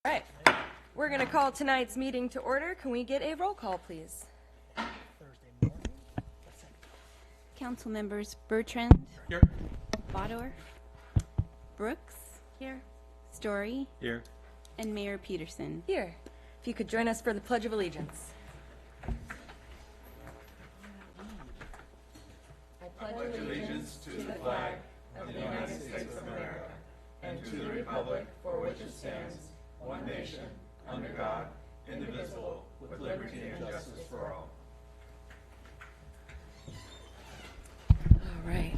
Right. We're going to call tonight's meeting to order. Can we get a roll call, please? Council members Bertrand. Here. Bodor. Brooks. Here. Story. Here. And Mayor Peterson. Here. If you could join us for the Pledge of Allegiance. I pledge allegiance to the flag of the United States of America and to the republic for which it stands, one nation, under God, indivisible, with liberty and justice for all. All right.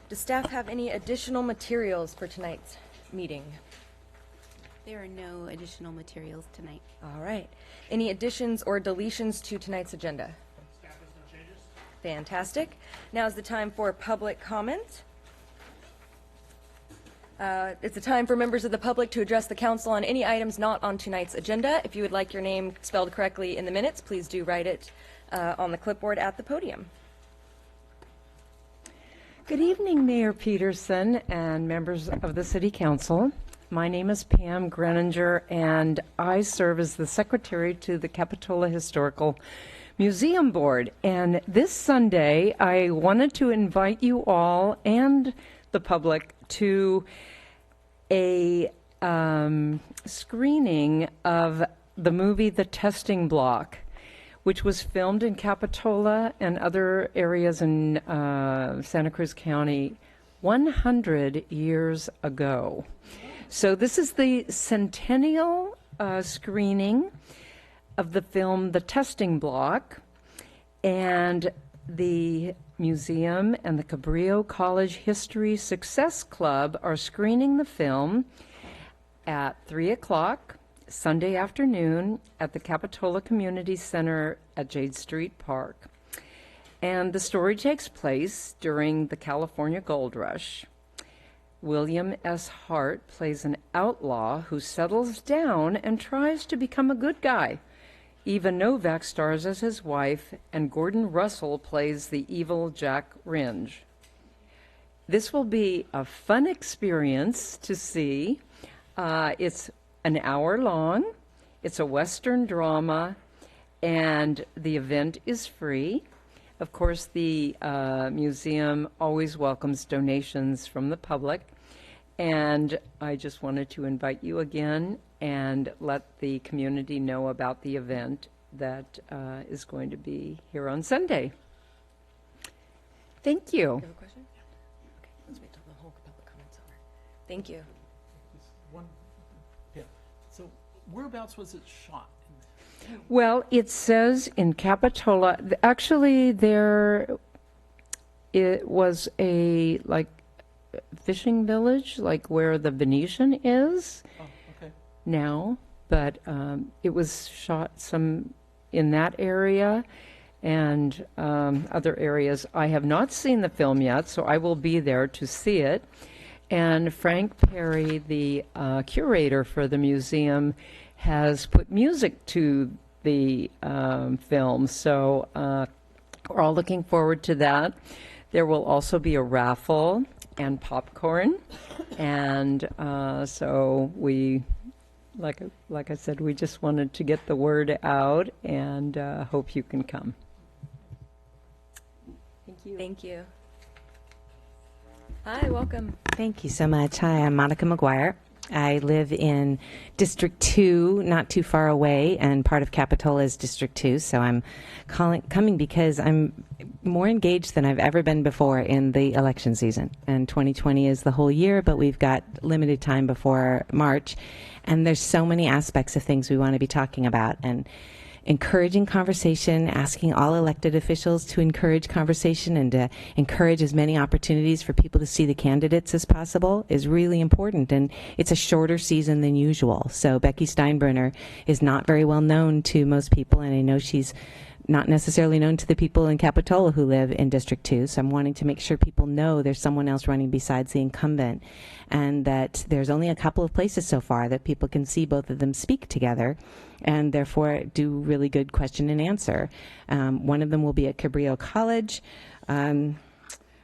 Does staff have any additional materials for tonight's meeting? There are no additional materials tonight. All right. Any additions or deletions to tonight's agenda? Staff has no changes. Fantastic. Now is the time for public comment. It's a time for members of the public to address the council on any items not on tonight's agenda. If you would like your name spelled correctly in the minutes, please do write it on the clipboard at the podium. Good evening, Mayor Peterson and members of the City Council. My name is Pam Greninger, and I serve as the secretary to the Capitola Historical Museum Board. And this Sunday, I wanted to invite you all and the public to a screening of the movie The Testing Block, which was filmed in Capitola and other areas in Santa Cruz County 100 years ago. So this is the centennial screening of the film The Testing Block, and the museum and the Cabrillo College History Success Club are screening the film at 3 o'clock Sunday afternoon at the Capitola Community Center at Jade Street Park. And the story takes place during the California Gold Rush. William S. Hart plays an outlaw who settles down and tries to become a good guy. Eva Novak stars as his wife, and Gordon Russell plays the evil Jack Ringe. This will be a fun experience to see. It's an hour long. It's a Western drama, and the event is free. Of course, the museum always welcomes donations from the public, and I just wanted to invite you again and let the community know about the event that is going to be here on Sunday. Thank you. You have a question? Okay, let's wait till the whole public comments over. Thank you. Just one. Yeah. So whereabouts was it shot? Well, it says in Capitola, actually it was a fishing village, like where the Venetian is now, but it was shot some in that area and other areas. I have not seen the film yet, so I will be there to see it. And Frank Perry, the curator for the museum, has put music to the film, so we're all looking forward to that. There will also be a raffle and popcorn, and so we, like I said, we just wanted to get the word out, and hope you can come. Thank you. Thank you. Hi, welcome. Thank you so much. Hi, I'm Monica McGuire. I live in District 2, not too far away, and part of Capitola is District 2, so I'm coming because I'm more engaged than I've ever been before in the election season. And 2020 is the whole year, but we've got limited time before March, and there's so many aspects of things we want to be talking about. And encouraging conversation, asking all elected officials to encourage conversation and to encourage as many opportunities for people to see the candidates as possible is really important. And it's a shorter season than usual. So Becky Steinbrenner is not very well known to most people, and I know she's not necessarily known to the people in Capitola who live in District 2. So I'm wanting to make sure people know there's someone else running besides the incumbent, and that there's only a couple of places so far that people can see both of them speak together and therefore do really good question and answer. One of them will be at Cabrillo College,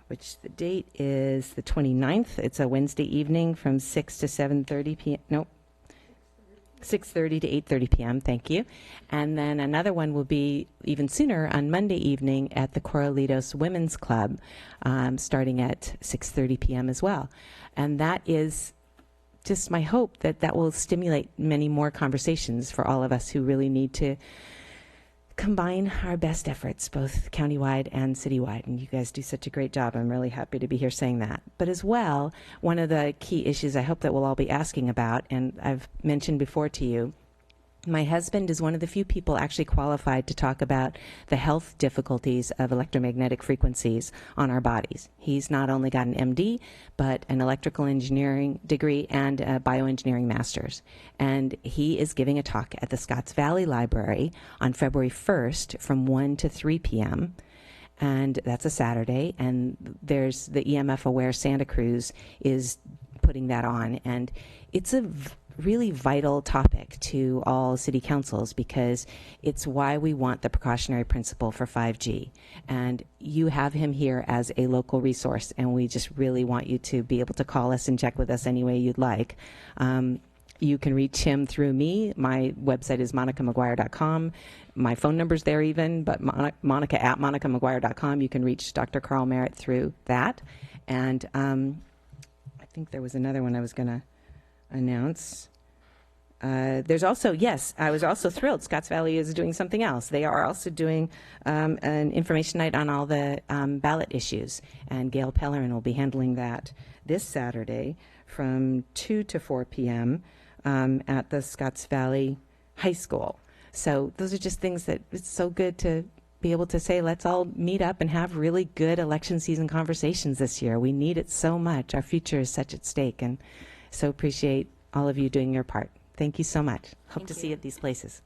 which the date is the 29th. It's a Wednesday evening from 6 to 7:30 p.m. Nope. 6:30 to 8:30 p.m. Thank you. And then another one will be even sooner on Monday evening at the Corralitos Women's Club, starting at 6:30 p.m. as well. And that is just my hope that that will stimulate many more conversations for all of us who really need to combine our best efforts, both countywide and citywide. And you guys do such a great job. I'm really happy to be here saying that. But as well, one of the key issues I hope that we'll all be asking about, and I've mentioned before to you, my husband is one of the few people actually qualified to talk about the health difficulties of electromagnetic frequencies on our bodies. He's not only got an MD, but an electrical engineering degree and a bioengineering master's. And he is giving a talk at the Scotts Valley Library on February 1st from 1 to 3 p.m. And that's a Saturday. And there's the EMF Aware Santa Cruz is putting that on. And it's a really vital topic to all city councils because it's why we want the precautionary principle for 5G. And you have him here as a local resource, and we just really want you to be able to call us and check with us any way you'd like. You can reach him through me. My website is monicamaguire.com. My phone number's there even, but Monica at monicamaguire.com. You can reach Dr. Carl Merritt through that. And I think there was another one I was going to announce. There's also, yes, I was also thrilled. Scotts Valley is doing something else. They are also doing an information night on all the ballot issues, and Gail Pellerin will be handling that this Saturday from 2 to 4 p.m. At the Scotts Valley High School. So those are just things that it's so good to be able to say, let's all meet up and have really good election season conversations this year. We need it so much. Our future is such at stake, and so appreciate all of you doing your part. Thank you so much. Hope to see you at these places.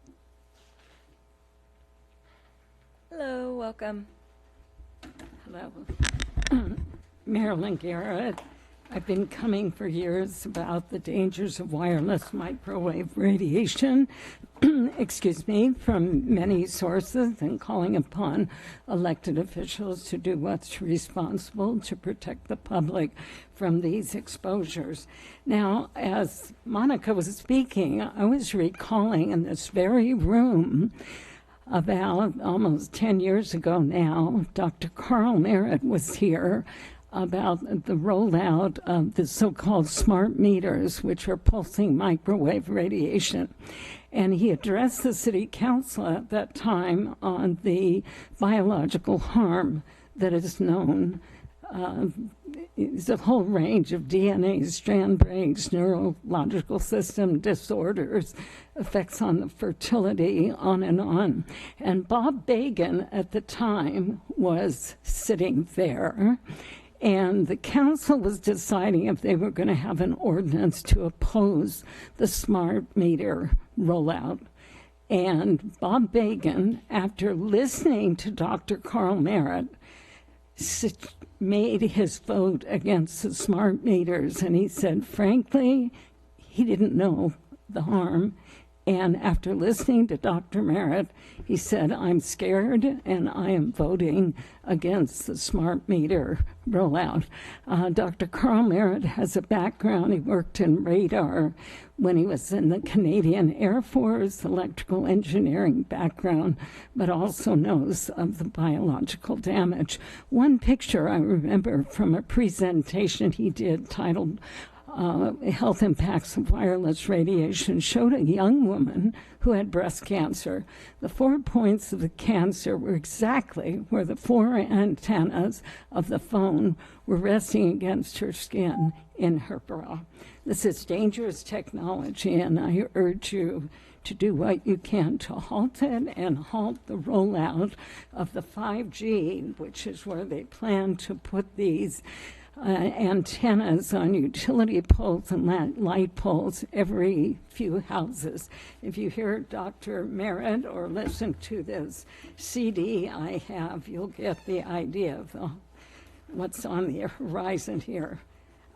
Hello, welcome. Hello. Marilyn Garrett. I've been coming for years about the dangers of wireless microwave radiation, excuse me, from many sources, and calling upon elected officials to do what's responsible to protect the public from these exposures. Now, as Monica was speaking, I was recalling in this very room about almost 10 years ago now, Dr. Carl Merritt was here about the rollout of the so-called smart meters, which are pulsing microwave radiation. And he addressed the city council at that time on the biological harm that is known. It's a whole range of DNA, strand breaks, neurological system disorders, effects on the fertility, on and on. And Bob Bagan at the time was sitting there, and the council was deciding if they were going to have an ordinance to oppose the smart meter rollout. And Bob Bagan, after listening to Dr. Carl Merritt, made his vote against the smart meters. And he said, frankly, he didn't know the harm. And after listening to Dr. Merritt, he said, I'm scared and I am voting against the smart meter rollout. Dr. Carl Merritt has a background. He worked in radar when he was in the Canadian Air Force, electrical engineering background, but also knows of the biological damage. One picture I remember from a presentation he did titled Health Impacts of Wireless Radiation showed a young woman who had breast cancer. The 4 points of the cancer were exactly where the 4 antennas of the phone were resting against her skin in her bra. This is dangerous technology, and I urge you to do what you can to halt it and halt the rollout of the 5G, which is where they plan to put these antennas on utility poles and light poles every few houses. If you hear Dr. Merritt or listen to this CD I have, you'll get the idea of what's on the horizon here.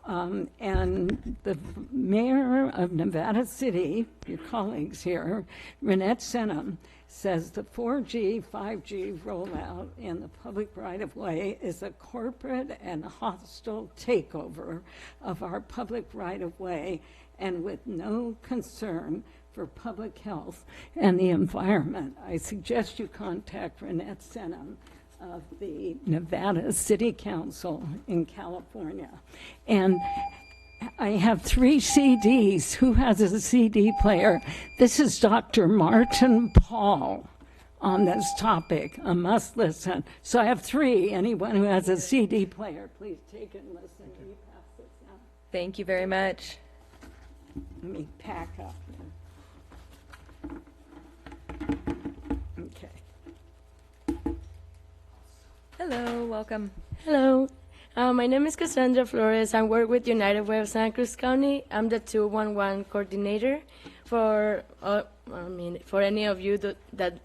And the mayor of Nevada City, your colleagues here, Renette Senham, says the 4G, 5G rollout in the public right-of-way is a corporate and hostile takeover of our public right-of-way, and with no concern for Public Health and the Environment. I suggest you contact Renette Senham of the Nevada City Council in California. And I have 3 CDs. Who has a CD player? This is Dr. Martin Paul on this topic, a must listen. So I have 3. Anyone who has a CD player, please take it and listen. You pass this out. Thank you very much. Let me pack up. Okay. Hello, welcome. Hello, my name is Cassandra Flores. I work with United Way of Santa Cruz County. I'm the 211 coordinator. For for any of you that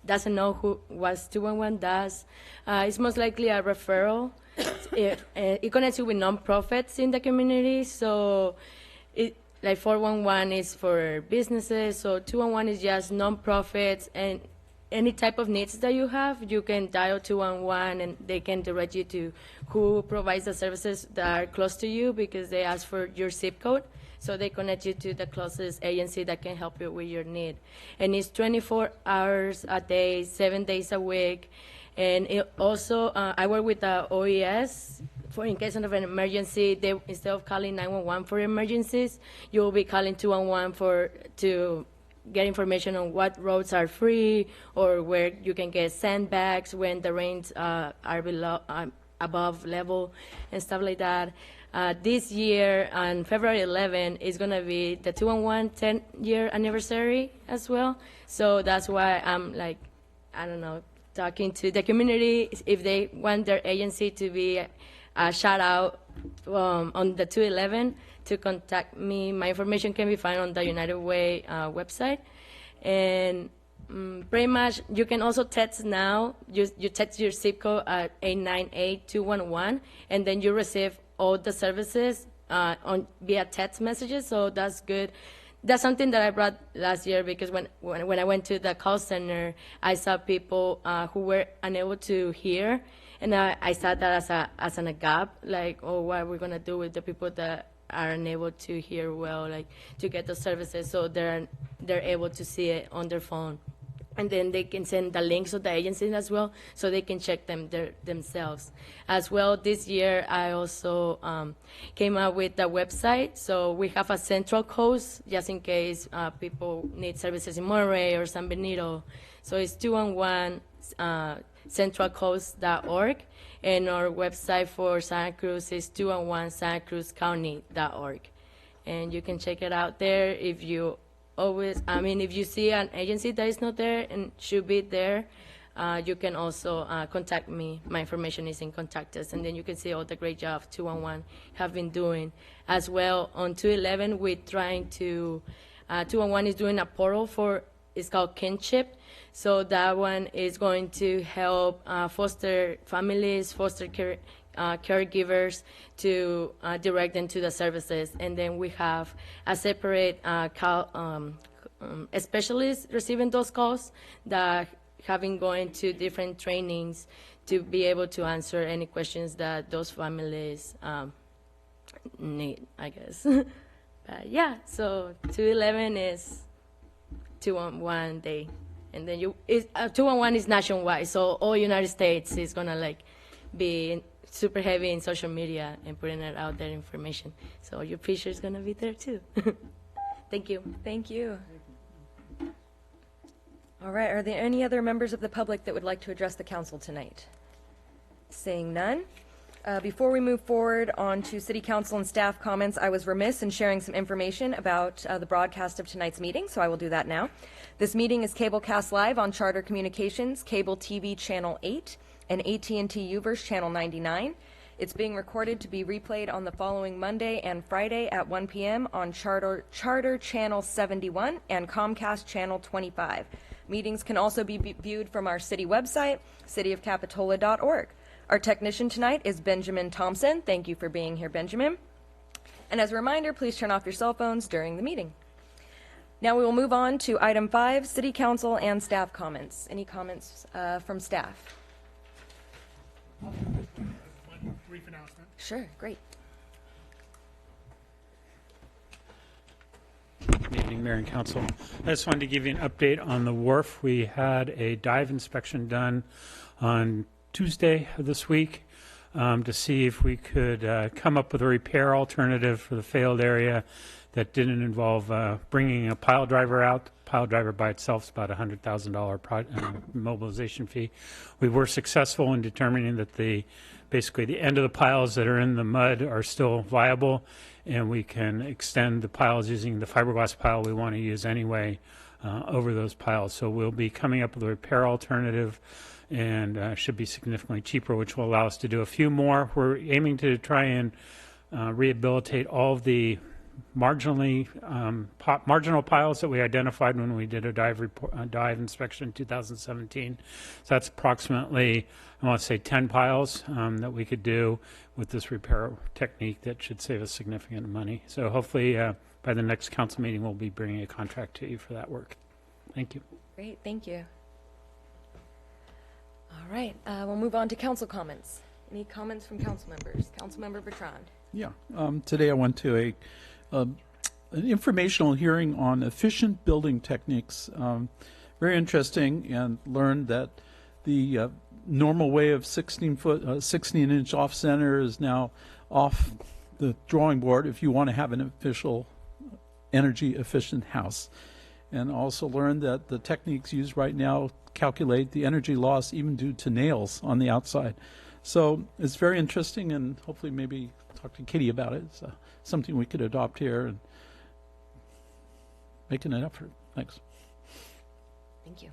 doesn't know what 211 does, it's most likely a referral. It connects you with nonprofits in the community. So, like 411 is for businesses. So 211 is just nonprofits, and any type of needs that you have, you can dial 211 and they can direct you to who provides the services that are close to you, because they ask for your zip code. So they connect you to the closest agency that can help you with your need. And it's 24 hours a day, 7 days a week. And it also, I work with the OES. For in case of an emergency, instead of calling 911 for emergencies, you will be calling 211 to get information on what roads are free or where you can get sandbags when the rains are above level and stuff like that. This year, on February 11, is going to be the 211 10-year anniversary as well. So that's why I'm like, I don't know, talking to the community if they want their agency to be a shout out on the 211 to contact me. My information can be found on the United Way website. And pretty much, you can also text now. You text your zip code at 898-211, and then you receive all the services via text messages. So that's good. That's something that I brought last year, because when I went to the call center, I saw people who were unable to hear, and I saw that as a gap, like, oh, what are we gonna do with the people that are unable to hear well, like, to get the services, so they're able to see it on their phone. And then they can send the links of the agencies as well, so they can check them themselves. As well, this year, I also came up with the website. So we have a central coast, just in case people need services in Monterey or San Benito. So it's 211centralcoast.org. And our website for Santa Cruz is 211santacruzcounty.org. And you can check it out there. If you if you see an agency that is not there and should be there, you can also contact me. My information is in Contact Us, and then you can see all the great job 211 have been doing. As well, on 211, we're trying to, 211 is doing a portal it's called Kinship. So that one is going to help foster families, foster caregivers, to direct them to the services. And then we have a separate specialist receiving those calls that have been going to different trainings to be able to answer any questions that those families need, I guess. But yeah, so 211 is 211 day. And then 211 is nationwide, so all United States is gonna be super heavy in social media and putting it out there information. So your picture is gonna be there too. Thank you. Thank you. All right, are there any other members of the public that would like to address the council tonight? Seeing none. Before we move forward on to city council and staff comments, I was remiss in sharing some information about the broadcast of tonight's meeting, so I will do that now. This meeting is cablecast live on Charter Communications, Cable TV Channel 8, and AT&T UVerse Channel 99. It's being recorded to be replayed on the following Monday and Friday at 1 p.m. on Charter Channel 71 and Comcast Channel 25. Meetings can also be viewed from our city website, cityofcapitola.org. Our technician tonight is Benjamin Thompson. Thank you for being here, Benjamin. And as a reminder, please turn off your cell phones during the meeting. Now we will move on to item 5, city council and staff comments. Any comments from staff? One brief announcement. Sure, great. Good evening, Mayor and Council. I just wanted to give you an update on the wharf. We had a dive inspection done on Tuesday of this week to see if we could come up with a repair alternative for the failed area that didn't involve bringing a pile driver out. The pile driver by itself is about $100,000 mobilization fee. We were successful in determining that basically the end of the piles that are in the mud are still viable, and we can extend the piles using the fiberglass pile we want to use anyway over those piles. So we'll be coming up with a repair alternative, and should be significantly cheaper, which will allow us to do a few more. We're aiming to try and rehabilitate all of the marginal piles that we identified when we did a dive inspection in 2017. So that's approximately, I want to say, 10 piles that we could do with this repair technique that should save us significant money. So hopefully by the next council meeting, we'll be bringing a contract to you for that work. Thank you. Great, thank you. All right, we'll move on to council comments. Any comments from council members? Councilmember Bertrand. Yeah, today I went to an informational hearing on efficient building techniques. Very interesting, and learned that the normal way of 16-inch off center is now off the drawing board if you want to have an official energy efficient house. And also learned that the techniques used right now calculate the energy loss even due to nails on the outside. So it's very interesting, and hopefully maybe talk to Kitty about it. It's something we could adopt here and make an effort. Thanks. Thank you.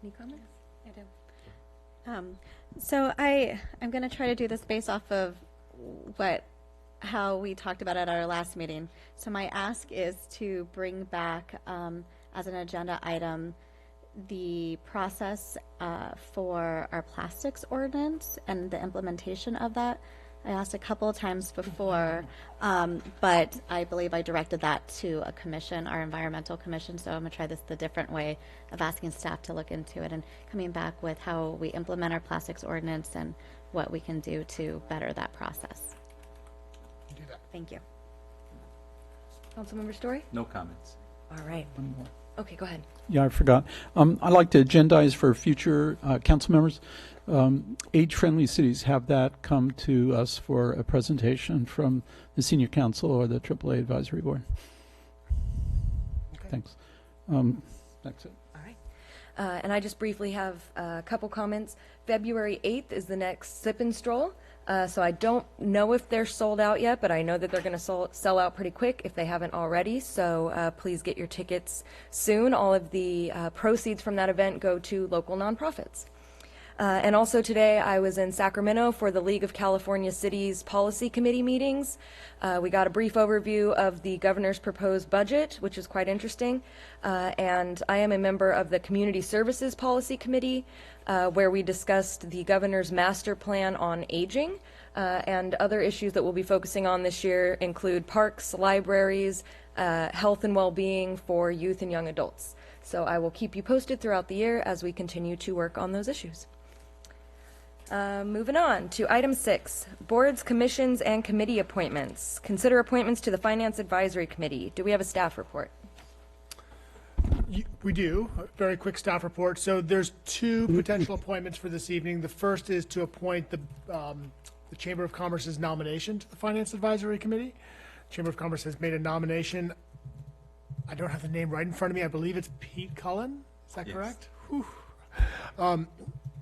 Any comments? I do. So I'm going to try to do this based off of how we talked about at our last meeting. So my ask is to bring back as an agenda item the process for our plastics ordinance and the implementation of that. I asked a couple of times before, but I believe I directed that to a commission, our environmental commission. So I'm going to try this the different way of asking staff to look into it and coming back with how we implement our plastics ordinance and what we can do to better that process. Do that. Thank you. Councilmember Story? No comments. All right. One more. Okay, go ahead. Yeah, I forgot. I'd like to agendize for future council members. Age-friendly cities have that come to us for a presentation from the Senior Council or the AAA Advisory Board. Okay. Thanks. That's it. All right. And I just briefly have a couple comments. February 8th is the next Sip and Stroll. So I don't know if they're sold out yet, but I know that they're going to sell out pretty quick if they haven't already. So please get your tickets soon. All of the proceeds from that event go to local nonprofits. And also today I was in Sacramento for the League of California Cities Policy Committee meetings. We got a brief overview of the governor's proposed budget, which is quite interesting. And I am a member of the Community Services Policy Committee, where we discussed the governor's master plan on aging. And other issues that we'll be focusing on this year include parks, libraries, health and well-being for youth and young adults. So I will keep you posted throughout the year as we continue to work on those issues. Moving on to item 6, boards, commissions, and committee appointments. Consider appointments to the Finance Advisory Committee. Do we have a staff report? We do. A very quick staff report. So there's 2 potential appointments for this evening. The first is to appoint the Chamber of Commerce's nomination to the Finance Advisory Committee. Chamber of Commerce has made a nomination. I don't have the name right in front of me. I believe it's Pete Cullen. Is that correct? Whew.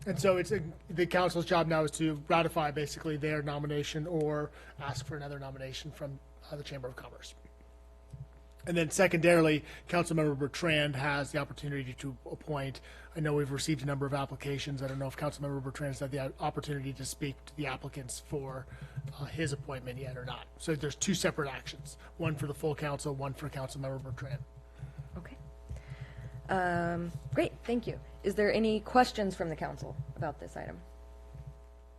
And so it's the council's job now is to ratify basically their nomination or ask for another nomination from the Chamber of Commerce. And then secondarily, Councilmember Bertrand has the opportunity to appoint. I know we've received a number of applications. I don't know if Councilmember Bertrand has had the opportunity to speak to the applicants for his appointment yet or not. So there's 2 separate actions, one for the full council, one for Councilmember Bertrand. Okay. Great, thank you. Is there any questions from the council about this item?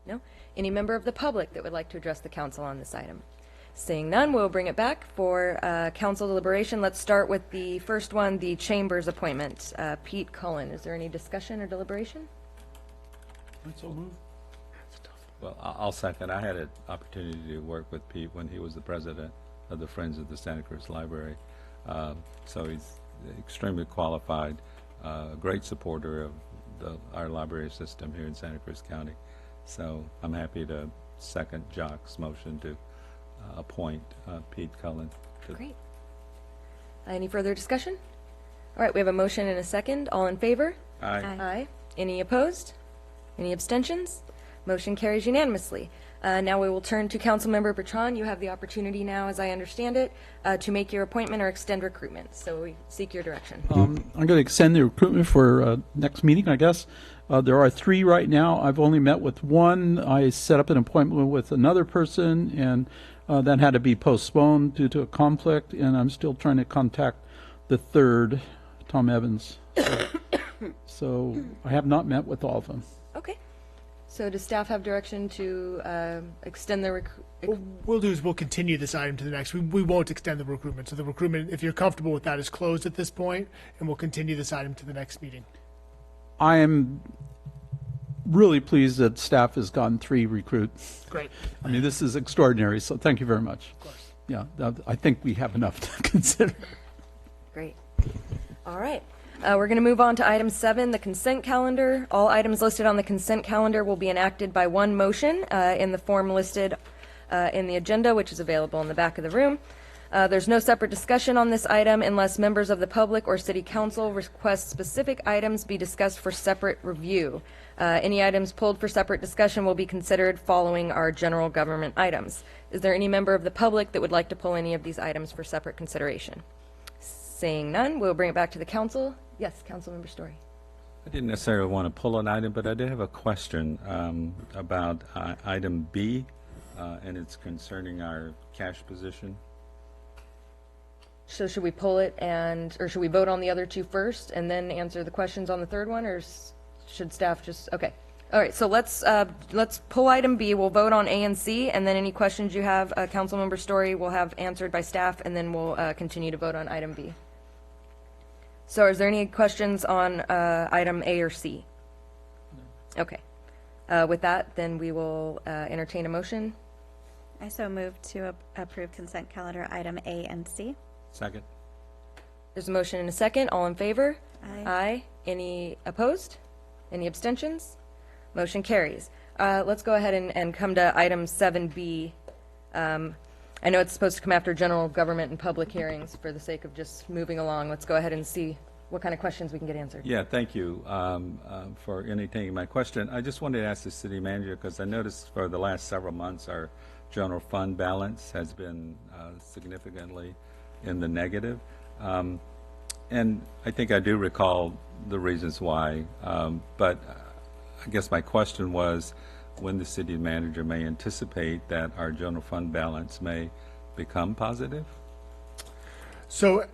No? Any member of the public that would like to address the council on this item? Seeing none, we'll bring it back for council deliberation. Let's start with the first one, the Chamber's appointment. Pete Cullen, is there any discussion or deliberation? Well, I'll second. I had an opportunity to work with Pete when he was the president of the Friends of the Santa Cruz Library. So he's extremely qualified, great supporter of our library system here in Santa Cruz County. So I'm happy to second Jock's motion to appoint Pete Cullen. Great. Any further discussion? All right, we have a motion and a second. All in favor? Aye. Aye. Any opposed? Any abstentions? Motion carries unanimously. Now we will turn to Councilmember Bertrand. You have the opportunity now, as I understand it, to make your appointment or extend recruitment. So we seek your direction. I'm going to extend the recruitment for next meeting, I guess. There are 3 right now. I've only met with 1. I set up an appointment with another person, and that had to be postponed due to a conflict, and I'm still trying to contact the 3rd, Tom Evans. So I have not met with all of them. Okay. So does staff have direction to extend the What we'll do is we'll continue this item to the next. We won't extend the recruitment. So the recruitment, if you're comfortable with that, is closed at this point, and we'll continue this item to the next meeting. I am really pleased that staff has gotten 3 recruits. Great. I mean, this is extraordinary, so thank you very much. Of course. Yeah, I think we have enough to consider. Great. All right. We're going to move on to item 7, the consent calendar. All items listed on the consent calendar will be enacted by one motion in the form listed in the agenda, which is available in the back of the room. There's no separate discussion on this item unless members of the public or city council request specific items be discussed for separate review. Any items pulled for separate discussion will be considered following our general government items. Is there any member of the public that would like to pull any of these items for separate consideration? Seeing none, we'll bring it back to the council. Yes, Councilmember Story. I didn't necessarily want to pull an item, but I did have a question about item B, and it's concerning our cash position. So should we pull it or should we vote on the other 2 first and then answer the questions on the 3rd one, or should staff just, okay. All right, so let's pull item B. We'll vote on A and C, and then any questions you have, Councilmember Story, will have answered by staff, and then we'll continue to vote on item B. So is there any questions on item A or C? No. Okay. With that, then we will entertain a motion. I so move to approve consent calendar item A and C. Second. There's a motion and a second. All in favor? Aye. Aye. Any opposed? Any abstentions? Motion carries. Let's go ahead and come to item 7B. I know it's supposed to come after general government and public hearings. For the sake of just moving along, let's go ahead and see what kind of questions we can get answered. Yeah, thank you for entertaining my question. I just wanted to ask the city manager, because I noticed for the last several months our general fund balance has been significantly in the negative. And I think I do recall the reasons why, but I guess my question was when the city manager may anticipate that our general fund balance may become positive? So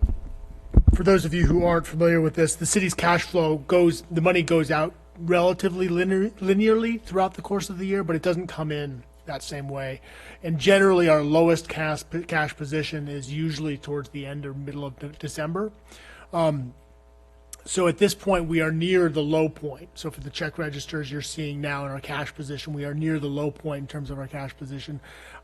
for those of you who aren't familiar with this, the city's cash flow the money goes out relatively linearly throughout the course of the year, but it doesn't come in that same way. And generally our lowest cash position is usually towards the end or middle of December. So at this point, we are near the low point. So for the check registers you're seeing now in our cash position, we are near the low point in terms of our cash position.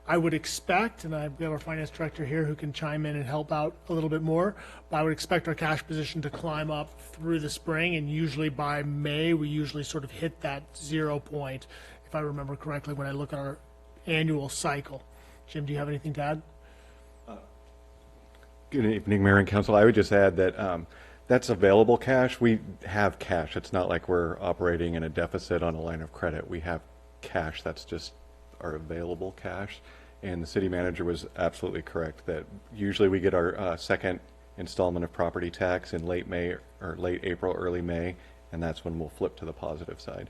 I would expect, and I've got our finance director here who can chime in and help out a little bit more, but I would expect our cash position to climb up through the spring, and usually by May, we usually sort of hit that 0 point, if I remember correctly, when I look at our annual cycle. Jim, do you have anything to add? Good evening, Mayor and Council. I would just add that that's available cash. We have cash. It's not like we're operating in a deficit on a line of credit. We have cash. That's just our available cash. And the city manager was absolutely correct that usually we get our second installment of property tax in late May or late April, early May, and that's when we'll flip to the positive side.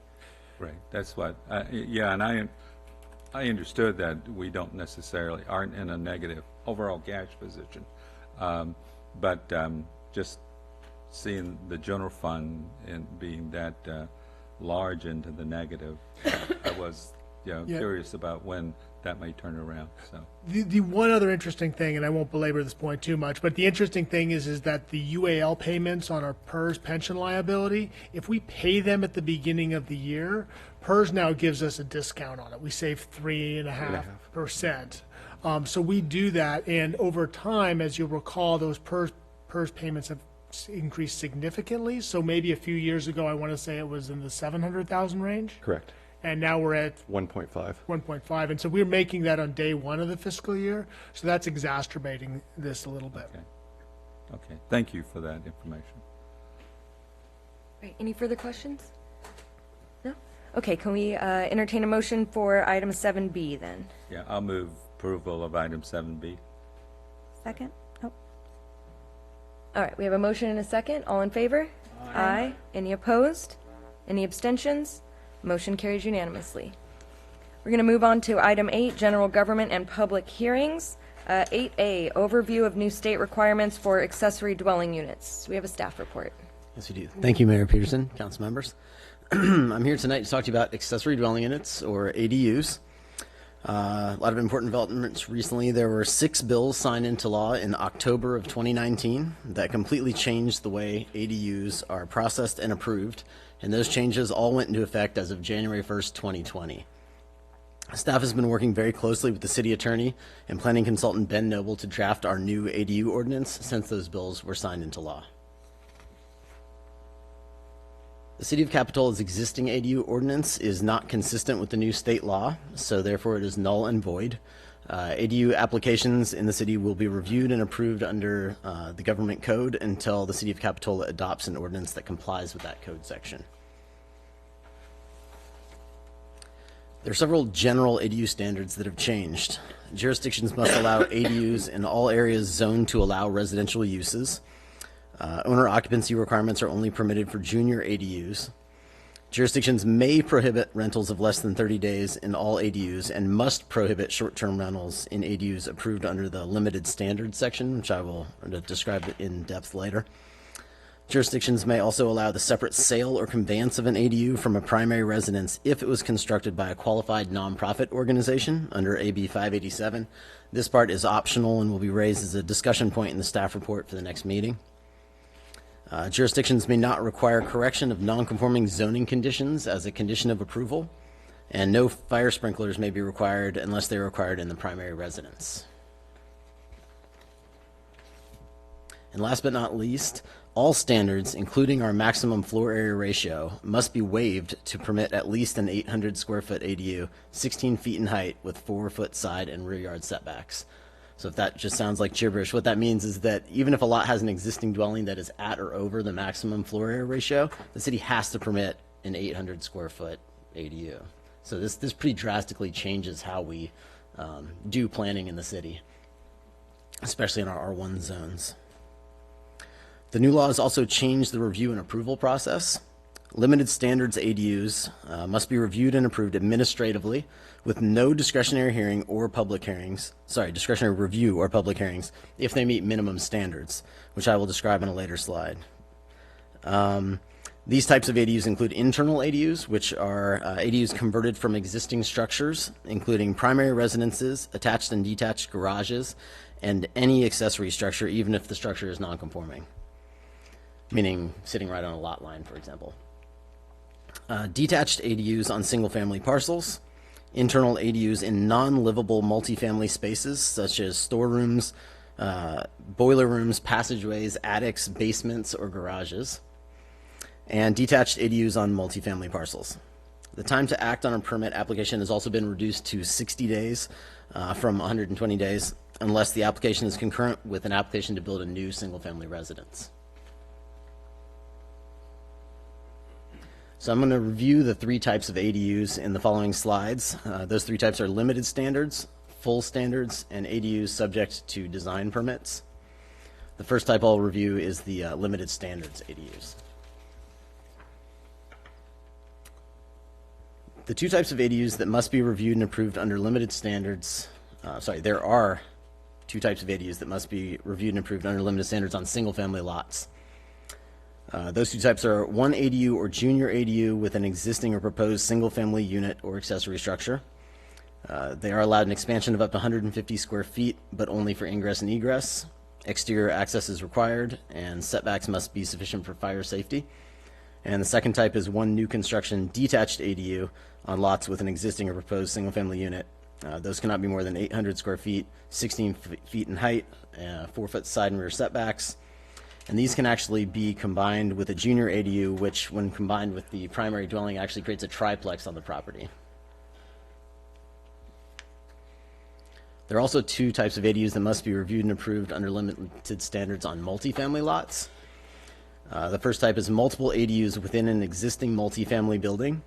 Right. That's what. Yeah, and I understood that we don't necessarily aren't in a negative overall cash position, but just seeing the general fund and being that large into the negative, I was curious about when that may turn around. So the one other interesting thing, and I won't belabor this point too much, but the interesting thing is that the UAL payments on our PERS pension liability, if we pay them at the beginning of the year, PERS now gives us a discount on it. We save 3.5%. So we do that, and over time, as you'll recall, those PERS PERS payments have increased significantly. So maybe a few years ago, I want to say it was in the 700,000 range. Correct. And now we're at 1.5. 1.5. And so we're making that on day one of the fiscal year. So that's exacerbating this a little bit. Okay. Okay, thank you for that information. Right, any further questions? No? Okay, can we entertain a motion for item 7B then? Yeah, I'll move approval of item 7B. Second? Oh, All right, we have a motion and a second. All in favor? Aye. Any opposed? Any abstentions? Motion carries unanimously. We're going to move on to item 8, general government and public hearings. 8A, overview of new state requirements for accessory dwelling units. We have a staff report. Yes, we do. Thank you, Mayor Peterson, council members. I'm here tonight to talk to you about accessory dwelling units, or ADUs. A lot of important developments recently. There were 6 bills signed into law in October of 2019 that completely changed the way ADUs are processed and approved, and those changes all went into effect as of January 1st, 2020. Staff has been working very closely with the city attorney and planning consultant Ben Noble to draft our new ADU ordinance since those bills were signed into law. The City of Capitola's existing ADU ordinance is not consistent with the new state law, so therefore it is null and void. ADU applications in the city will be reviewed and approved under the government code until the City of Capitola adopts an ordinance that complies with that code section. There are several general ADU standards that have changed. Jurisdictions must allow ADUs in all areas zoned to allow residential uses. Owner occupancy requirements are only permitted for junior ADUs. Jurisdictions may prohibit rentals of less than 30 days in all ADUs and must prohibit short-term rentals in ADUs approved under the limited standards section, which I will describe in depth later. Jurisdictions may also allow the separate sale or conveyance of an ADU from a primary residence if it was constructed by a qualified nonprofit organization under AB 587. This part is optional and will be raised as a discussion point in the staff report for the next meeting. Jurisdictions may not require correction of non-conforming zoning conditions as a condition of approval, and no fire sprinklers may be required unless they are required in the primary residence. And last but not least, all standards, including our maximum floor area ratio, must be waived to permit at least an 800 square foot ADU, 16 feet in height with 4-foot side and rear yard setbacks. So if that just sounds like gibberish, what that means is that even if a lot has an existing dwelling that is at or over the maximum floor area ratio, the city has to permit an 800 square foot ADU. So this pretty drastically changes how we do planning in the city, especially in our R1 zones. The new laws also changed the review and approval process. Limited standards ADUs must be reviewed and approved administratively with no discretionary hearing or public hearings, discretionary review or public hearings if they meet minimum standards, which I will describe in a later slide. These types of ADUs include internal ADUs, which are ADUs converted from existing structures, including primary residences, attached and detached garages, and any accessory structure, even if the structure is non-conforming, meaning sitting right on a lot line, for example. Detached ADUs on single-family parcels, internal ADUs in non-livable multifamily spaces such as storerooms, boiler rooms, passageways, attics, basements, or garages, and detached ADUs on multifamily parcels. The time to act on a permit application has also been reduced to 60 days from 120 days unless the application is concurrent with an application to build a new single-family residence. So I'm going to review the 3 types of ADUs in the following slides. Those 3 types are limited standards, full standards, and ADUs subject to design permits. The first type I'll review is the limited standards ADUs. The 2 types of ADUs that must be reviewed and approved under limited standards, there are 2 types of ADUs that must be reviewed and approved under limited standards on single-family lots. Those 2 types are one ADU or junior ADU with an existing or proposed single-family unit or accessory structure. They are allowed an expansion of up to 150 square feet, but only for ingress and egress. Exterior access is required, and setbacks must be sufficient for fire safety. And the second type is one new construction detached ADU on lots with an existing or proposed single-family unit. Those cannot be more than 800 square feet, 16 feet in height, 4-foot side and rear setbacks. And these can actually be combined with a junior ADU, which when combined with the primary dwelling actually creates a triplex on the property. There are also two types of ADUs that must be reviewed and approved under limited standards on multifamily lots. The first type is multiple ADUs within an existing multifamily building.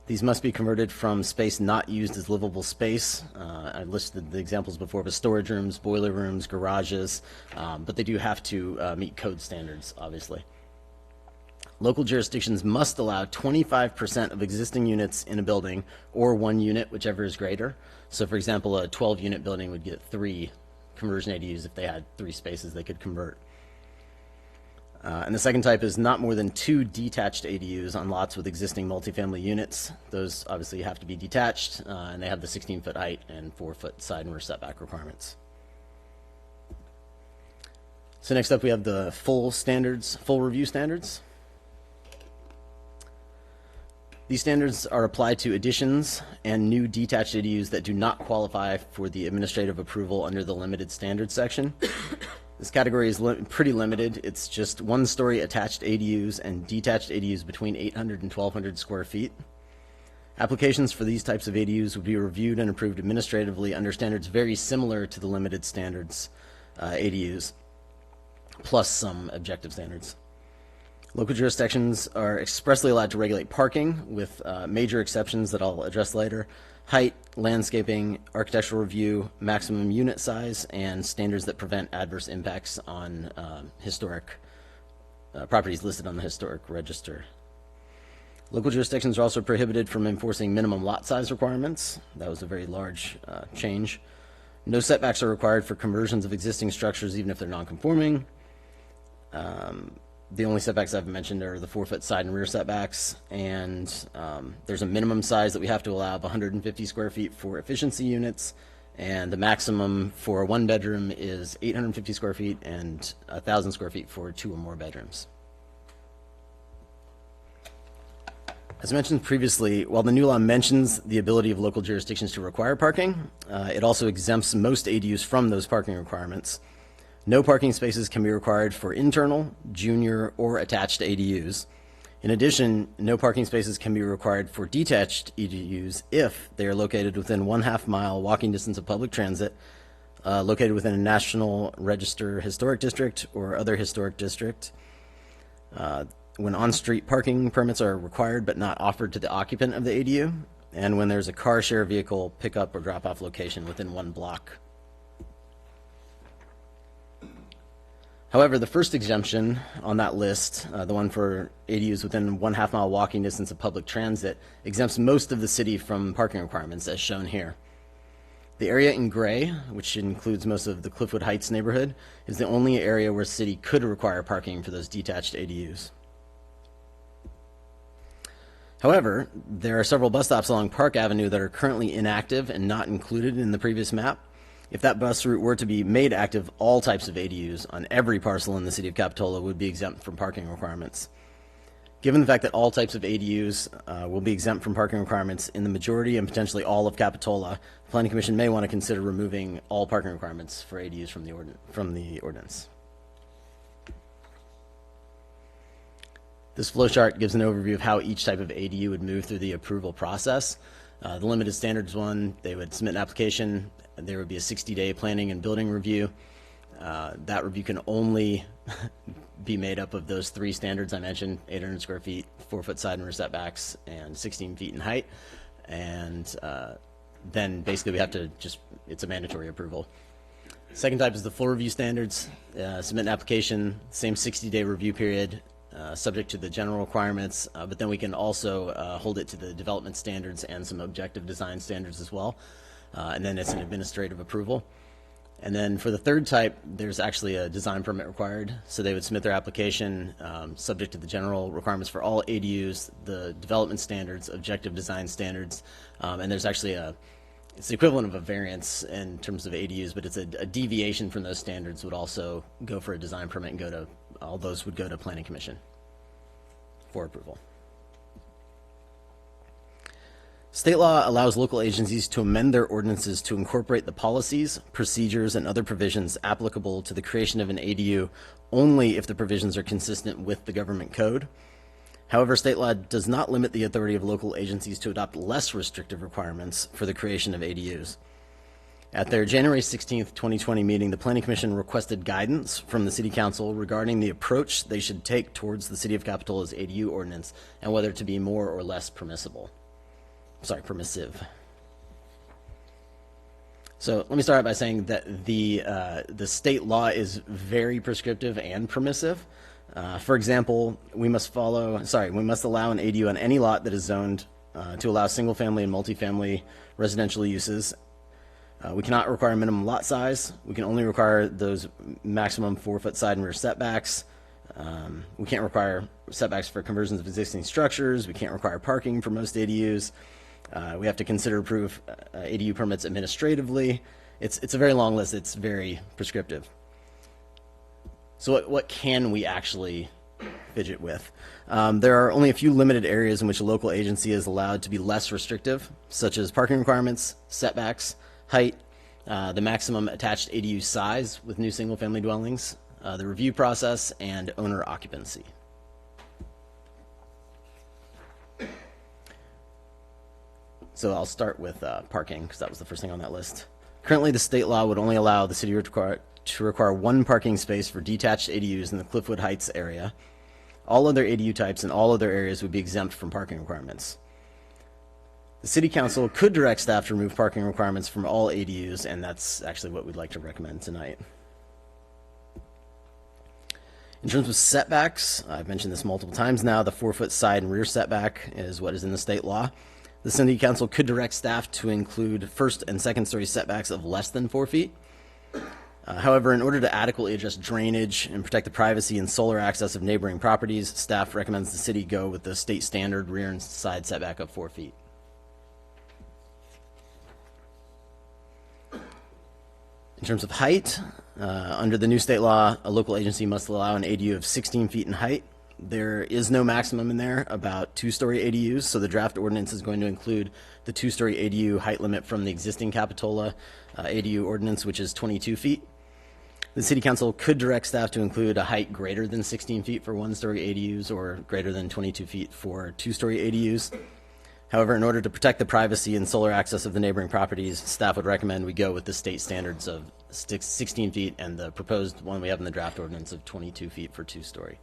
These must be converted from space not used as livable space. I listed the examples before, but storage rooms, boiler rooms, garages, but they do have to meet code standards, obviously. Local jurisdictions must allow 25% of existing units in a building, or one unit, whichever is greater. So for example, a 12-unit building would get 3 conversion ADUs if they had 3 spaces they could convert. And the second type is not more than 2 detached ADUs on lots with existing multifamily units. Those obviously have to be detached, and they have the 16-foot height and 4-foot side and rear setback requirements. So next up we have the full review standards. These standards are applied to additions and new detached ADUs that do not qualify for the administrative approval under the limited standards section. This category is pretty limited. It's just 1-story attached ADUs and detached ADUs between 800 and 1,200 square feet. Applications for these types of ADUs would be reviewed and approved administratively under standards very similar to the limited standards ADUs, plus some objective standards. Local jurisdictions are expressly allowed to regulate parking with major exceptions that I'll address later: height, landscaping, architectural review, maximum unit size, and standards that prevent adverse impacts on historic properties listed on the historic register. Local jurisdictions are also prohibited from enforcing minimum lot size requirements. That was a very large change. No setbacks are required for conversions of existing structures, even if they're non-conforming. The only setbacks I've mentioned are the 4-foot side and rear setbacks, and there's a minimum size that we have to allow of 150 square feet for efficiency units, and the maximum for a 1-bedroom is 850 square feet and 1,000 square feet for 2 or more bedrooms. As mentioned previously, while the new law mentions the ability of local jurisdictions to require parking, it also exempts most ADUs from those parking requirements. No parking spaces can be required for internal, junior, or attached ADUs. In addition, no parking spaces can be required for detached ADUs if they are located within 1/2 mile walking distance of public transit, located within a National Register historic district or other historic district, when on-street parking permits are required but not offered to the occupant of the ADU, and when there's a car share vehicle pickup or drop-off location within 1 block. However, the first exemption on that list, the one for ADUs within 1/2 mile walking distance of public transit, exempts most of the city from parking requirements, as shown here. The area in gray, which includes most of the Cliffwood Heights neighborhood, is the only area where city could require parking for those detached ADUs. However, there are several bus stops along Park Avenue that are currently inactive and not included in the previous map. If that bus route were to be made active, all types of ADUs on every parcel in the city of Capitola would be exempt from parking requirements. Given the fact that all types of ADUs will be exempt from parking requirements in the majority and potentially all of Capitola, the Planning Commission may want to consider removing all parking requirements for ADUs from the ordinance. This flowchart gives an overview of how each type of ADU would move through the approval process. The limited standards one, they would submit an application. There would be a 60-day planning and building review. That review can only be made up of those 3 standards I mentioned: 800 square feet, 4-foot side and rear setbacks, and 16 feet in height. And then basically we have to it's a mandatory approval. Second type is the full review standards. Submit an application, same 60-day review period, subject to the general requirements, but then we can also hold it to the development standards and some objective design standards as well. And then it's an administrative approval. And then for the third type, there's actually a design permit required. So they would submit their application subject to the general requirements for all ADUs, the development standards, objective design standards, and there's actually it's the equivalent of a variance in terms of ADUs, but it's a deviation from those standards would also go for a design permit and all those would go to Planning Commission for approval. State law allows local agencies to amend their ordinances to incorporate the policies, procedures, and other provisions applicable to the creation of an ADU only if the provisions are consistent with the government code. However, state law does not limit the authority of local agencies to adopt less restrictive requirements for the creation of ADUs. At their January 16th, 2020 meeting, the Planning Commission requested guidance from the City Council regarding the approach they should take towards the City of Capitola's ADU ordinance and whether to be more or less permissive. So let me start out by saying that the state law is very prescriptive and permissive. For example, we must allow an ADU on any lot that is zoned to allow single-family and multifamily residential uses. We cannot require a minimum lot size. We can only require those maximum 4-foot side and rear setbacks. We can't require setbacks for conversions of existing structures. We can't require parking for most ADUs. We have to consider approve ADU permits administratively. It's a very long list. It's very prescriptive. So what can we actually fidget with? There are only a few limited areas in which a local agency is allowed to be less restrictive, such as parking requirements, setbacks, height, the maximum attached ADU size with new single-family dwellings, the review process, and owner occupancy. So I'll start with parking, because that was the first thing on that list. Currently, the state law would only allow the city to require one parking space for detached ADUs in the Cliffwood Heights area. All other ADU types in all other areas would be exempt from parking requirements. The City Council could direct staff to remove parking requirements from all ADUs, and that's actually what we'd like to recommend tonight. In terms of setbacks, I've mentioned this multiple times now, the 4-foot side and rear setback is what is in the state law. The City Council could direct staff to include first and second story setbacks of less than 4 feet. However, in order to adequately address drainage and protect the privacy and solar access of neighboring properties, staff recommends the city go with the state standard rear and side setback of 4 feet. In terms of height, under the new state law, a local agency must allow an ADU of 16 feet in height. There is no maximum in there about 2-story ADUs, so the draft ordinance is going to include the 2-story ADU height limit from the existing Capitola ADU ordinance, which is 22 feet. The City Council could direct staff to include a height greater than 16 feet for 1-story ADUs or greater than 22 feet for 2-story ADUs. However, in order to protect the privacy and solar access of the neighboring properties, staff would recommend we go with the state standards of 16 feet and the proposed one we have in the draft ordinance of 22 feet for 2-story.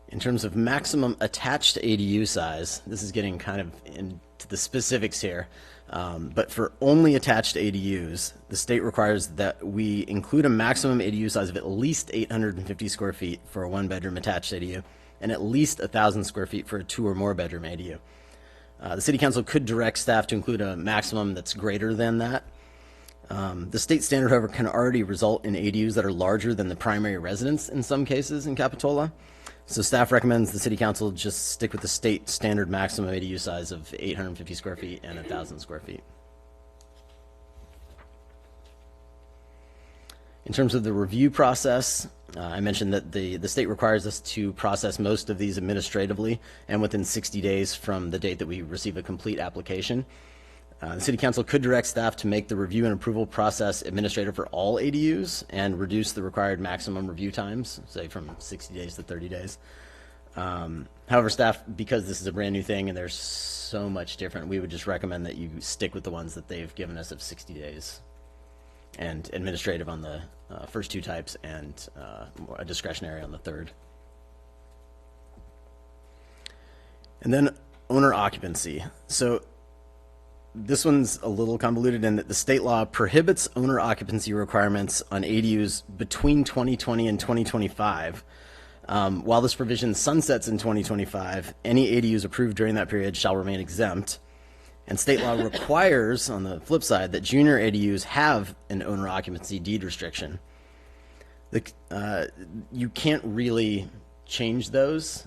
In terms of maximum attached ADU size, this is getting kind of into the specifics here, but for only attached ADUs, the state requires that we include a maximum ADU size of at least 850 square feet for a 1-bedroom attached ADU and at least 1,000 square feet for a 2 or more bedroom ADU. The City Council could direct staff to include a maximum that's greater than that. The state standard, however, can already result in ADUs that are larger than the primary residence in some cases in Capitola. So staff recommends the City Council just stick with the state standard maximum ADU size of 850 square feet and 1,000 square feet. In terms of the review process, I mentioned that the state requires us to process most of these administratively and within 60 days from the date that we receive a complete application. The City Council could direct staff to make the review and approval process administrative for all ADUs and reduce the required maximum review times, say from 60 days to 30 days. However, staff, because this is a brand new thing and there's so much different, we would just recommend that you stick with the ones that they've given us of 60 days and administrative on the first 2 types and a discretionary on the third. And then owner occupancy. So this one's a little convoluted in that the state law prohibits owner occupancy requirements on ADUs between 2020 and 2025. While this provision sunsets in 2025, any ADUs approved during that period shall remain exempt. And state law requires, on the flip side, that junior ADUs have an owner occupancy deed restriction. You can't really change those.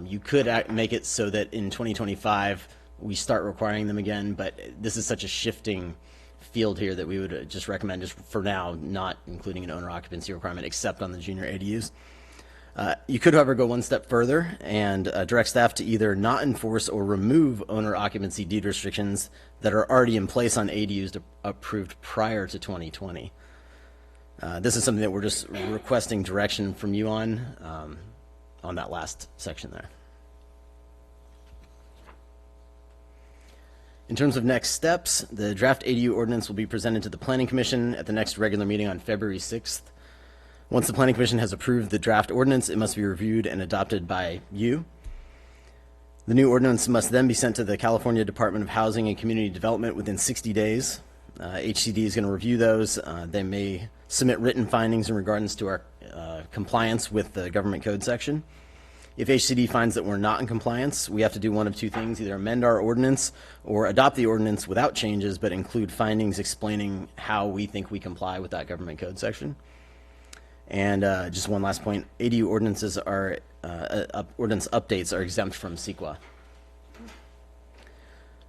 You could make it so that in 2025 we start requiring them again, but this is such a shifting field here that we would just recommend, just for now, not including an owner occupancy requirement except on the junior ADUs. You could, however, go one step further and direct staff to either not enforce or remove owner occupancy deed restrictions that are already in place on ADUs approved prior to 2020. This is something that we're just requesting direction from you on that last section there. In terms of next steps, the draft ADU ordinance will be presented to the Planning Commission at the next regular meeting on February 6th. Once the Planning Commission has approved the draft ordinance, it must be reviewed and adopted by you. The new ordinance must then be sent to the California Department of Housing and Community Development within 60 days. HCD is going to review those. They may submit written findings in regards to our compliance with the government code section. If HCD finds that we're not in compliance, we have to do one of two things: either amend our ordinance or adopt the ordinance without changes, but include findings explaining how we think we comply with that government code section. And just one last point: ADU ordinances are ordinance updates are exempt from CEQA.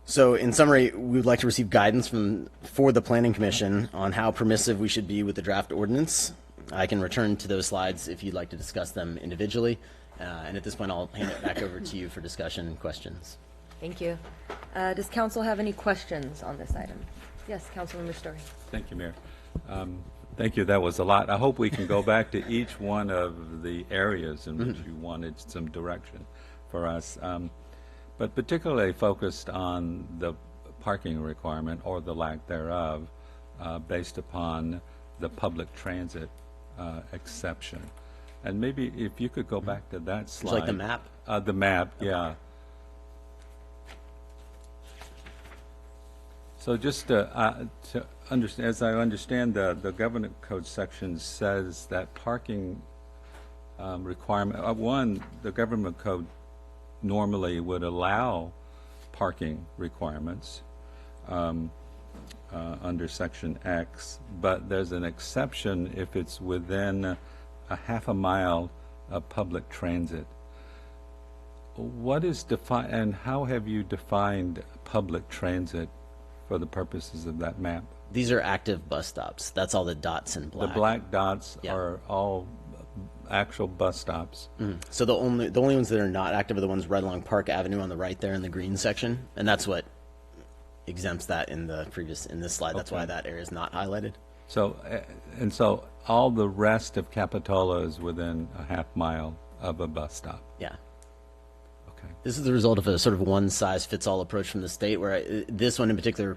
So, in summary, we would like to receive guidance for the Planning Commission on how permissive we should be with the draft ordinance. I can return to those slides if you'd like to discuss them individually. And at this point, I'll hand it back over to you for discussion and questions. Thank you. Does council have any questions on this item? Yes, Councilmember Story. Thank you, Mayor. Thank you. That was a lot. I hope we can go back to each one of the areas in which you wanted some direction for us, but particularly focused on the parking requirement or the lack thereof based upon the public transit exception. And maybe if you could go back to that slide. Like the map? The map, yeah. So just to understand, as I understand, the government code section says that parking requirement, one, the government code normally would allow parking requirements under section X, but there's an exception if it's within a half a mile of public transit. What is defined, and how have you defined public transit for the purposes of that map? These are active bus stops. That's all the dots in black. The black dots are all actual bus stops. So the only ones that are not active are the ones right along Park Avenue on the right there in the green section, and that's what exempts that in this slide. That's why that area is not highlighted. So so all the rest of Capitola is within a half mile of a bus stop. Yeah. Okay. This is the result of a sort of one-size-fits-all approach from the state, where this one in particular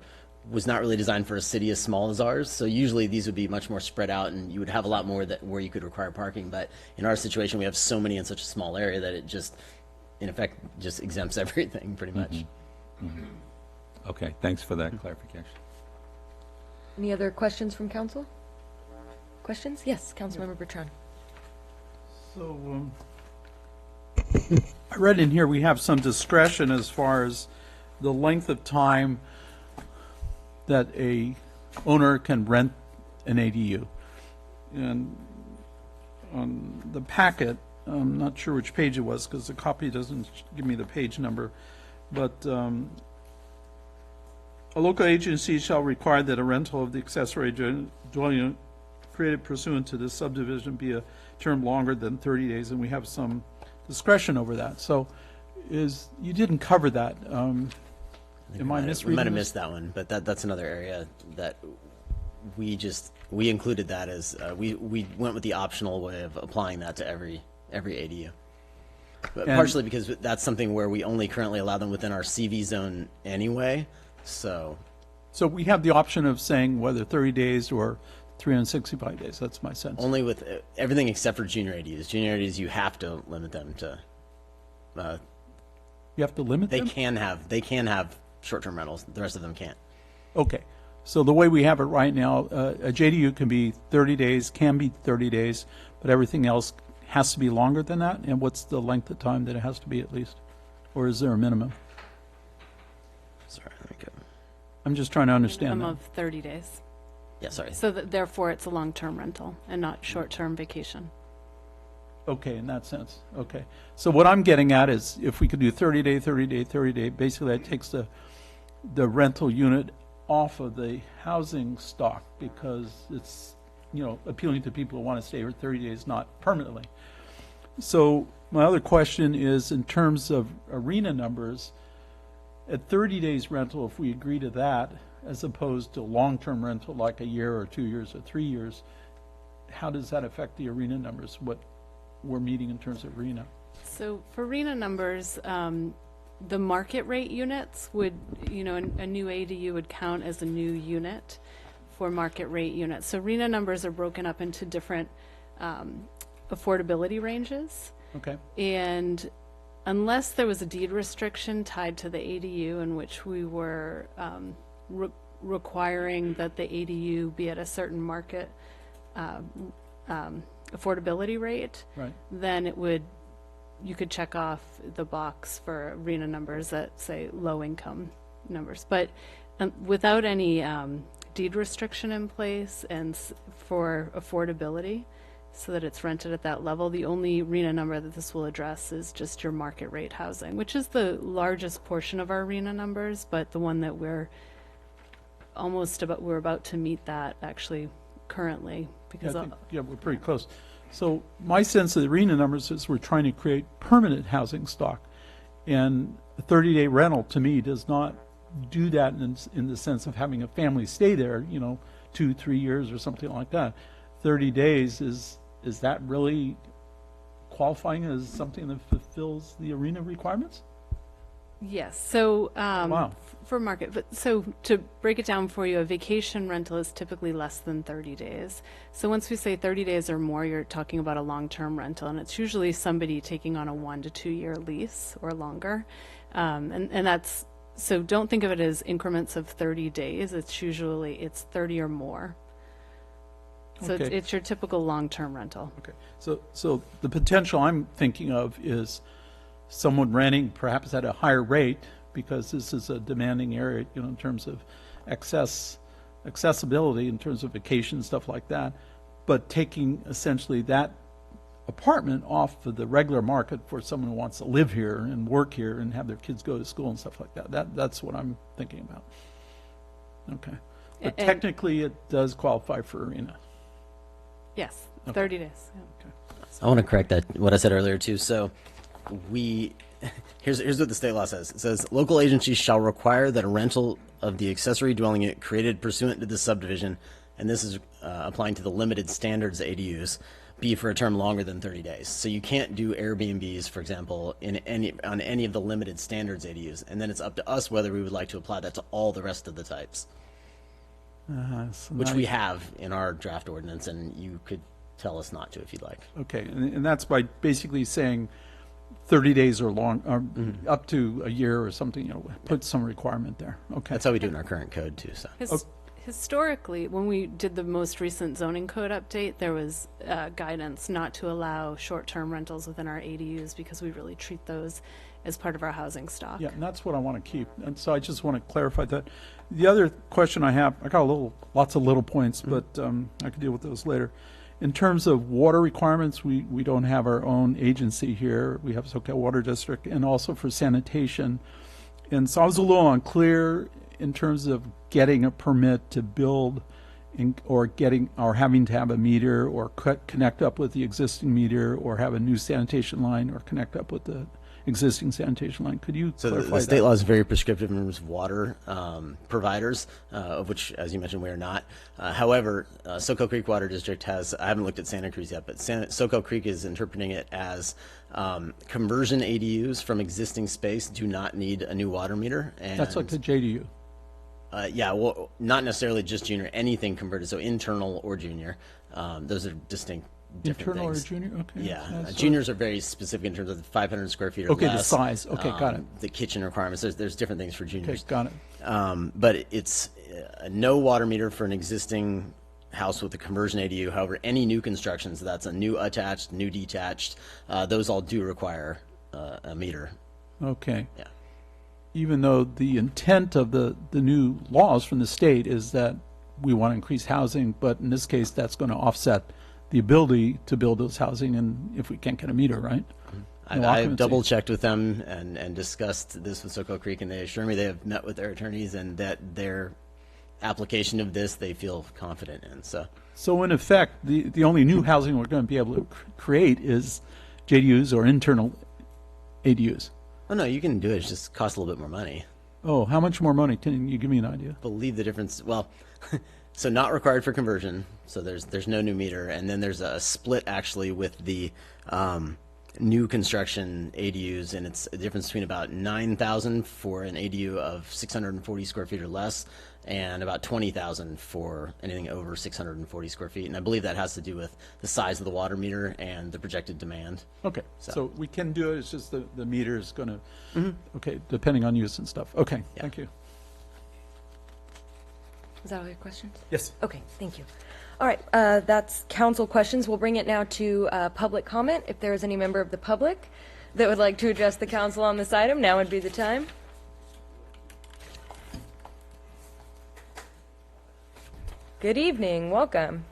was not really designed for a city as small as ours. So usually these would be much more spread out, and you would have a lot more where you could require parking. But in our situation, we have so many in such a small area that it just, in effect, just exempts everything pretty much. Okay, thanks for that clarification. Any other questions from council? Questions? Yes, Councilmember Bertrand. So I read in here we have some discretion as far as the length of time that a owner can rent an ADU. And on the packet, I'm not sure which page it was because the copy doesn't give me the page number, but a local agency shall require that a rental of the accessory dwelling unit created pursuant to this subdivision be a term longer than 30 days, and we have some discretion over that. So you didn't cover that. Am I misreading? We might have missed that one, but that's another area that we included that as we went with the optional way of applying that to every ADU. But partially because that's something where we only currently allow them within our CV zone anyway. So we have the option of saying whether 30 days or 365 days. That's my sense. Only with everything except for junior ADUs. Junior ADUs, you have to limit them to. You have to limit them? They can have short-term rentals. The rest of them can't. Okay. So the way we have it right now, a JDU can be 30 days, but everything else has to be longer than that? And what's the length of time that it has to be at least? Or is there a minimum? Sorry, let me go. I'm just trying to understand Minimum of 30 days. Yeah, sorry. So therefore, it's a long-term rental and not short-term vacation. Okay, in that sense. Okay. So what I'm getting at is if we could do 30 day, 30 day, 30 day, basically that takes the rental unit off of the housing stock because it's, appealing to people who want to stay for 30 days, not permanently. So my other question is, in terms of arena numbers, at 30 days rental, if we agree to that, as opposed to long-term rental like a year or 2 years or 3 years, how does that affect the arena numbers, what we're meeting in terms of arena? So for arena numbers, the market rate units would, a new ADU would count as a new unit for market rate units. So arena numbers are broken up into different affordability ranges. Okay. And unless there was a deed restriction tied to the ADU in which we were requiring that the ADU be at a certain market affordability rate, right, then you could check off the box for arena numbers that say low income numbers. But without any deed restriction in place and for affordability, so that it's rented at that level, the only arena number that this will address is just your market rate housing, which is the largest portion of our arena numbers, but the one that we're about to meet that actually currently, because we're pretty close. So my sense of the arena numbers is we're trying to create permanent housing stock, and a 30-day rental to me does not do that in the sense of having a family stay there, 2-3 years or something like that. 30 days is that really qualifying as something that fulfills the arena requirements? Yes. So Wow. For market, but so to break it down for you, a vacation rental is typically less than 30 days. So once we say 30 days or more, you're talking about a long-term rental, and it's usually somebody taking on a 1 to 2 year lease or longer, and that's, so don't think of it as increments of 30 days. It's 30 or more. So Okay. it's your typical long-term rental. Okay. So the potential I'm thinking of is someone renting perhaps at a higher rate, because this is a demanding area, in terms of accessibility, in terms of vacation, stuff like that, but taking essentially that apartment off of the regular market for someone who wants to live here and work here and have their kids go to school and stuff like that. That's what I'm thinking about. Okay. But technically it does qualify for arena. Yes, Okay. 30 days. Yeah. Okay. I want to correct what I said earlier too. So here's what the state law says. It says local agencies shall require that a rental of the accessory dwelling unit created pursuant to this subdivision, and this is applying to the limited standards ADUs, be for a term longer than 30 days. So you can't do Airbnbs, for example, on any of the limited standards ADUs, and then it's up to us whether we would like to apply that to all the rest of the types, which we have in our draft ordinance, and you could tell us not to if you'd like. Okay, and that's by basically saying 30 days or long, or up to a year or something, put some requirement there. Okay. That's how we do it in our current code too. So Historically, when we did the most recent zoning code update, there was guidance not to allow short-term rentals within our ADUs because we really treat those as part of our housing stock. Yeah, and that's what I want to keep. And so I just want to clarify that. The other question I have, I got lots of little points, but I can deal with those later. In terms of water requirements, we don't have our own agency here. We have SoCal Water District, and also for sanitation. And so I was a little unclear in terms of getting a permit to build or having to have a meter or connect up with the existing meter or have a new sanitation line or connect up with the existing sanitation line. Could you clarify the state law is very prescriptive in terms of water providers, of which, as you mentioned, we are not. However, Soco Creek Water District has, I haven't looked at Santa Cruz yet, but Soco Creek is interpreting it as conversion ADUs from existing space do not need a new water meter. And that's like the JDU. Yeah, well, not necessarily just junior, anything converted, so internal or junior. Those are distinct. Internal things. Or junior? Okay. Yeah, juniors are very specific in terms of 500 square feet or less. Okay, the size. Okay, got it. The kitchen requirements. There's different things for juniors. Okay, got it. But it's no water meter for an existing house with a conversion ADU. However, any new construction, so that's a new attached, new detached, those all do require a meter. Okay. Yeah. Even though the intent of the new laws from the state is that we want to increase housing, but in this case, that's going to offset the ability to build those housing, and if we can't get a meter, right? I've double checked with them and discussed this with Soco Creek, and they assure me they have met with their attorneys and that their application of this they feel confident in. So in effect, the only new housing we're going to be able to create is JDUs or internal ADUs? Oh, no, you can do it. It just costs a little bit more money. Oh, how much more money? Can you give me an idea? Believe the difference. Well, so not required for conversion. So there's no new meter, and then there's a split actually with the new construction ADUs, and it's a difference between about 9,000 for an ADU of 640 square feet or less, and about 20,000 for anything over 640 square feet. And I believe that has to do with the size of the water meter and the projected demand. Okay, so we can do it. It's just the meter is going to. Okay, depending on use and stuff. Okay, thank you. Is that all your questions? Yes. Okay, thank you. All right, that's council questions. We'll bring it now to public comment. If there is any member of the public that would like to address the council on this item, now would be the time. Good evening, welcome.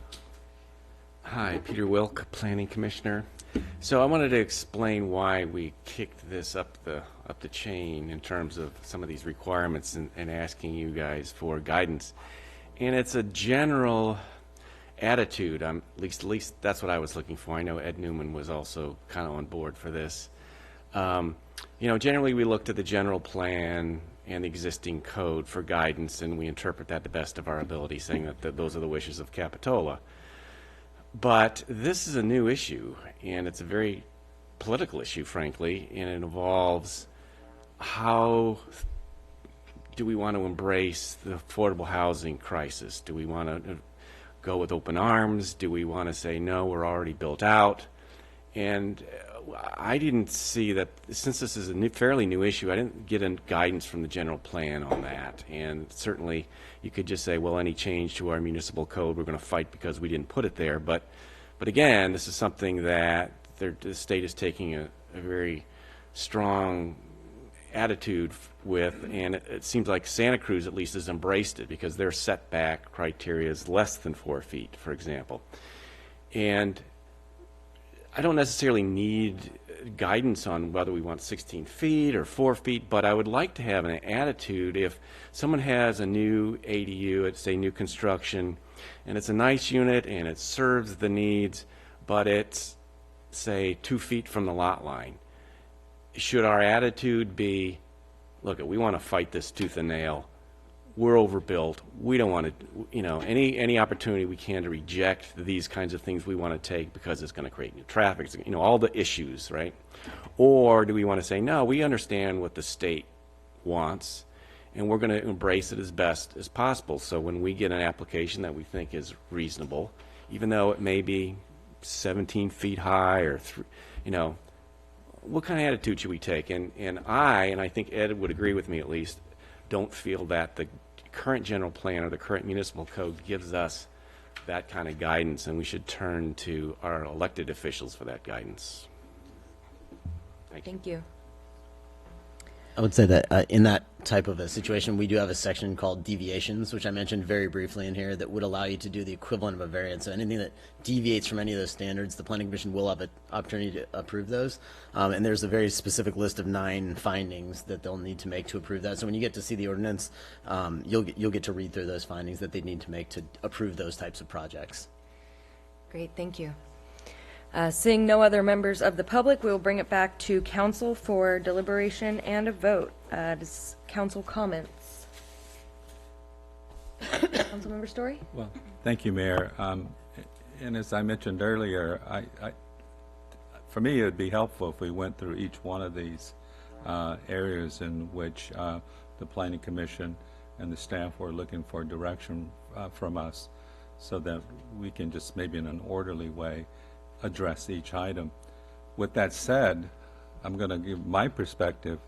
Hi, Peter Wilk, Planning Commissioner. So I wanted to explain why we kicked this up the chain in terms of some of these requirements and asking you guys for guidance. And it's a general attitude. At least that's what I was looking for. I know Ed Newman was also kind of on board for this. Generally we look to the general plan and the existing code for guidance, and we interpret that the best of our ability, saying that those are the wishes of Capitola. But this is a new issue, and it's a very political issue, frankly, and it involves how do we want to embrace the affordable housing crisis? Do we want to go with open arms? Do we want to say, no, we're already built out? And I didn't see that, since this is a fairly new issue, I didn't get any guidance from the general plan on that. And certainly you could just say, well, any change to our municipal code, we're going to fight because we didn't put it there. But again, this is something that the state is taking a very strong attitude with, and it seems like Santa Cruz at least has embraced it, because their setback criteria is less than 4 feet, for example. And I don't necessarily need guidance on whether we want 16 feet or 4 feet, but I would like to have an attitude if someone has a new ADU, it's a new construction, and it's a nice unit and it serves the needs, but it's, say, 2 feet from the lot line. Should our attitude be, look, we want to fight this tooth and nail, we're overbuilt, we don't want to, any opportunity we can to reject these kinds of things we want to take because it's going to create new traffic, all the issues, right? Or do we want to say, no, we understand what the state wants, and we're going to embrace it as best as possible. So when we get an application that we think is reasonable, even though it may be 17 feet high or, what kind of attitude should we take? And I think Ed would agree with me at least, don't feel that the current general plan or the current municipal code gives us that kind of guidance, and we should turn to our elected officials for that guidance. Thank you. I would say that in that type of a situation, we do have a section called Deviations, which I mentioned very briefly in here, that would allow you to do the equivalent of a variance. So anything that deviates from any of those standards, the Planning Commission will have an opportunity to approve those. And there's a very specific list of 9 findings that they'll need to make to approve that. So when you get to see the ordinance, you'll get to read through those findings that they need to make to approve those types of projects. Great, thank you. Seeing no other members of the public, we will bring it back to council for deliberation and a vote. Does council comments? Councilmember Story? Well, thank you, Mayor. And as I mentioned earlier, for me, it would be helpful if we went through each one of these areas in which the Planning Commission and the staff were looking for direction from us, so that we can just maybe in an orderly way address each item. With that said, I'm going to give my perspective,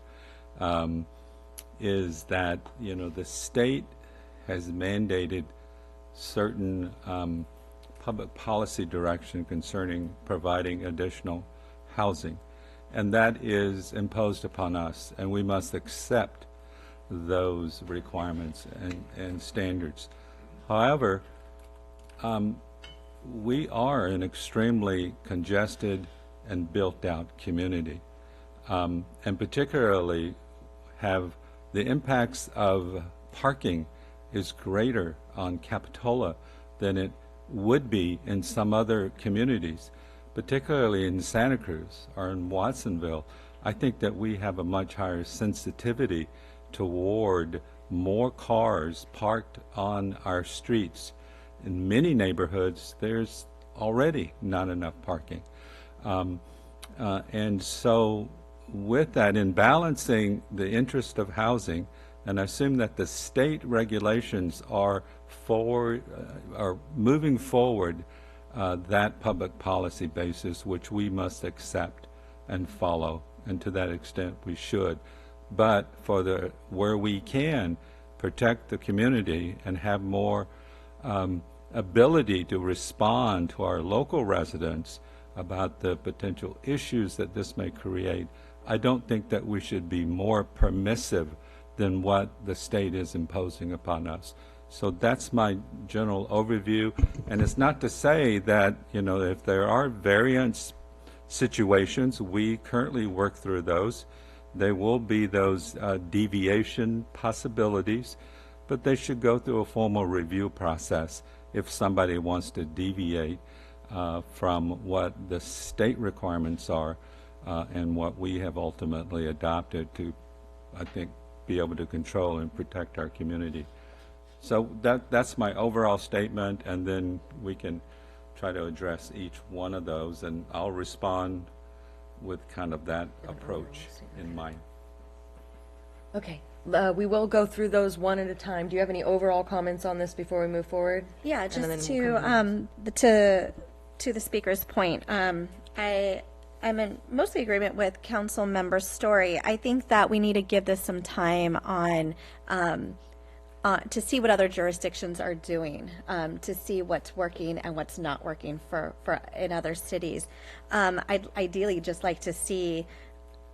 is that the state has mandated certain public policy direction concerning providing additional housing, and that is imposed upon us, and we must accept those requirements and standards. However, we are an extremely congested and built-out community, and particularly have the impacts of parking is greater on Capitola than it would be in some other communities, particularly in Santa Cruz or in Watsonville, I think that we have a much higher sensitivity toward more cars parked on our streets. In many neighborhoods, there's already not enough parking. And so with that, in balancing the interest of housing, and I assume that the state regulations are moving forward that public policy basis, which we must accept and follow, and to that extent we should. But for where we can protect the community and have more ability to respond to our local residents about the potential issues that this may create, I don't think that we should be more permissive than what the state is imposing upon us. So that's my general overview. And it's not to say that, if there are variance situations, we currently work through those. There will be those deviation possibilities, but they should go through a formal review process if somebody wants to deviate from what the state requirements are and what we have ultimately adopted to, I think, be able to control and protect our community. So that's my overall statement, and then we can try to address each one of those, and I'll respond with kind of that approach in mind. Okay, we will go through those one at a time. Do you have any overall comments on this before we move forward? Yeah, And then just we'll come to the speaker's point, I'm in mostly agreement with Council Member Story. I think that we need to give this some time on to see what other jurisdictions are doing, to see what's working and what's not working for in other cities. I'd ideally just like to see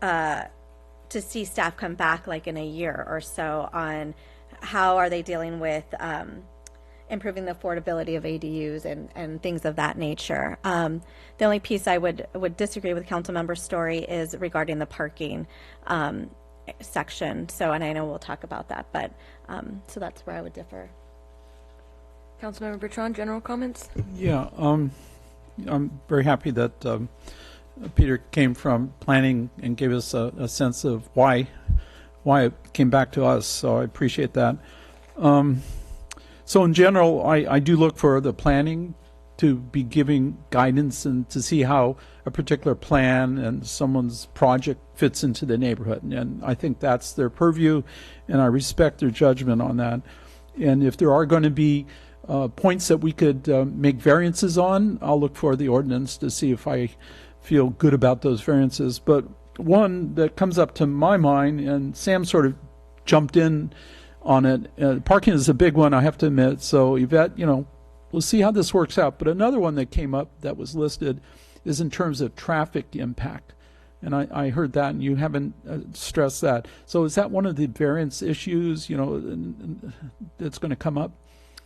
staff come back like in a year or so on how are they dealing with improving the affordability of ADUs and things of that nature. The only piece I would disagree with Councilmember Story is regarding the parking section. So, and I know we'll talk about that, but so that's where I would differ. Councilmember Bertrand, general comments? Yeah, I'm very happy that Peter came from planning and gave us a sense of why it came back to us. So I appreciate that. So in general, I do look for the planning to be giving guidance and to see how a particular plan and someone's project fits into the neighborhood. And I think that's their purview, and I respect their judgment on that. And if there are going to be points that we could make variances on, I'll look for the ordinance to see if I feel good about those variances. But one that comes up to my mind, and Sam sort of jumped in on it, parking is a big one, I have to admit. So Yvette, we'll see how this works out. But another one that came up that was listed is in terms of traffic impact. And I heard that, and you haven't stressed that. So is that one of the variance issues, that's going to come up?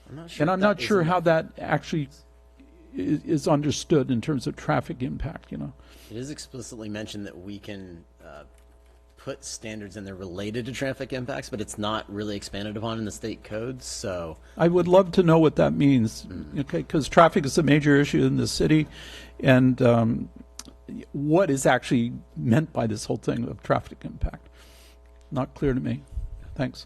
I'm not sure. And I'm not sure how that actually is understood in terms of traffic impact, It is explicitly mentioned that we can put standards in there related to traffic impacts, but it's not really expanded upon in the state codes, so. I would love to know what that means, okay, because traffic is a major issue in the city, and what is actually meant by this whole thing of traffic impact? Not clear to me. Thanks.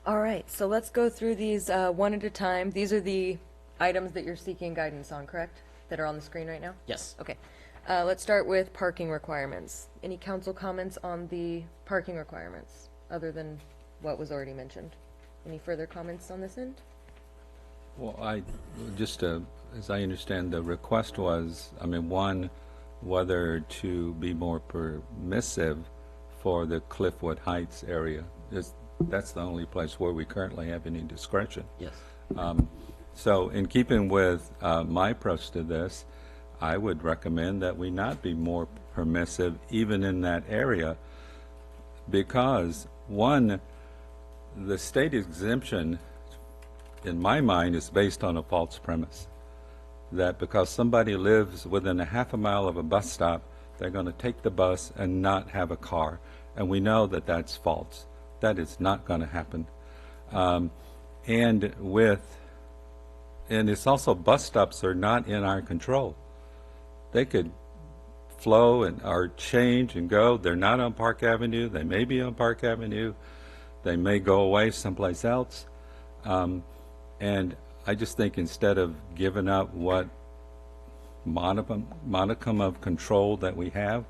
All right, so let's go through these one at a time. These are the items that you're seeking guidance on, correct? That are on the screen right now? Yes. Okay. Let's start with parking requirements. Any council comments on the parking requirements, other than what was already mentioned? Any further comments on this end? Well, as I understand, the request was, one, whether to be more permissive for the Cliffwood Heights area. That's the only place where we currently have any discretion. Yes. So in keeping with my approach to this, I would recommend that we not be more permissive even in that area, because one, the state exemption in my mind is based on a false premise, that because somebody lives within a half a mile of a bus stop, they're going to take the bus and not have a car, and we know that that's false. That is not going to happen. And with and it's also bus stops are not in our control. They could flow and or change and go. They're not on Park Avenue. They may be on Park Avenue. They may go away someplace else. And I just think instead of giving up what modicum of control that we have,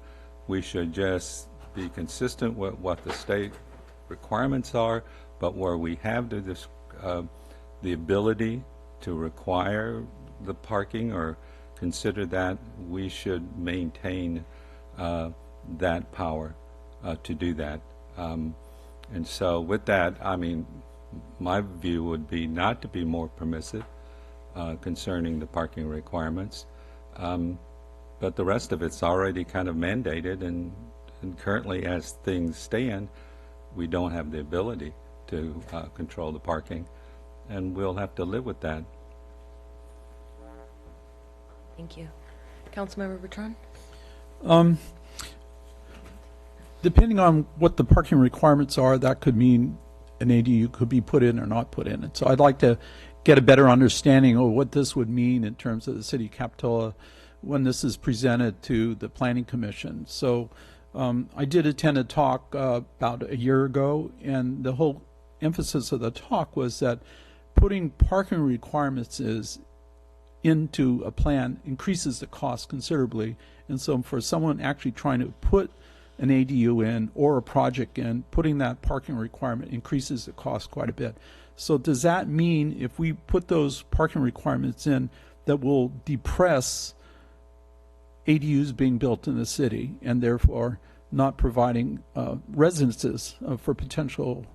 we should just be consistent with what the state requirements are, but where we have the ability to require the parking or consider that, we should maintain that power to do that. And so with that, I mean, my view would be not to be more permissive concerning the parking requirements. But the rest of it's already kind of mandated, and currently as things stand, we don't have the ability to control the parking, and we'll have to live with that. Thank you. Councilmember Bertrand? Depending on what the parking requirements are, that could mean an ADU could be put in or not put in. And so I'd like to get a better understanding of what this would mean in terms of the city of Capitola when this is presented to the Planning Commission. So I did attend a talk about a year ago, and the whole emphasis of the talk was that putting parking requirements into a plan increases the cost considerably. And so for someone actually trying to put an ADU in or a project in, putting that parking requirement increases the cost quite a bit. So does that mean if we put those parking requirements in, that will depress ADUs being built in the city and therefore not providing residences for potential,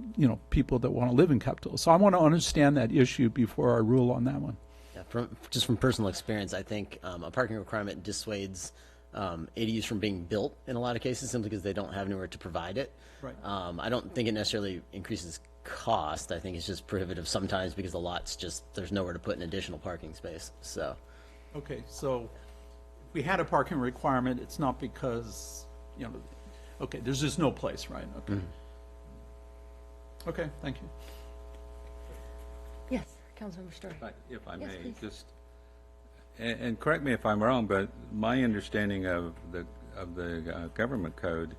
people that want to live in Capitola? So I want to understand that issue before I rule on that one. Yeah, just from personal experience, I think a parking requirement dissuades ADUs from being built in a lot of cases simply because they don't have anywhere to provide it. Right. I don't think it necessarily increases cost. I think it's just prohibitive sometimes because the lot's there's nowhere to put an additional parking space. So. Okay, so if we had a parking requirement, it's not because, okay, there's just no place, right? Okay. Mm-hmm. Okay, thank you. Yes, Councilmember Story. If I Yes, may, please. just and correct me if I'm wrong, but my understanding of the government code,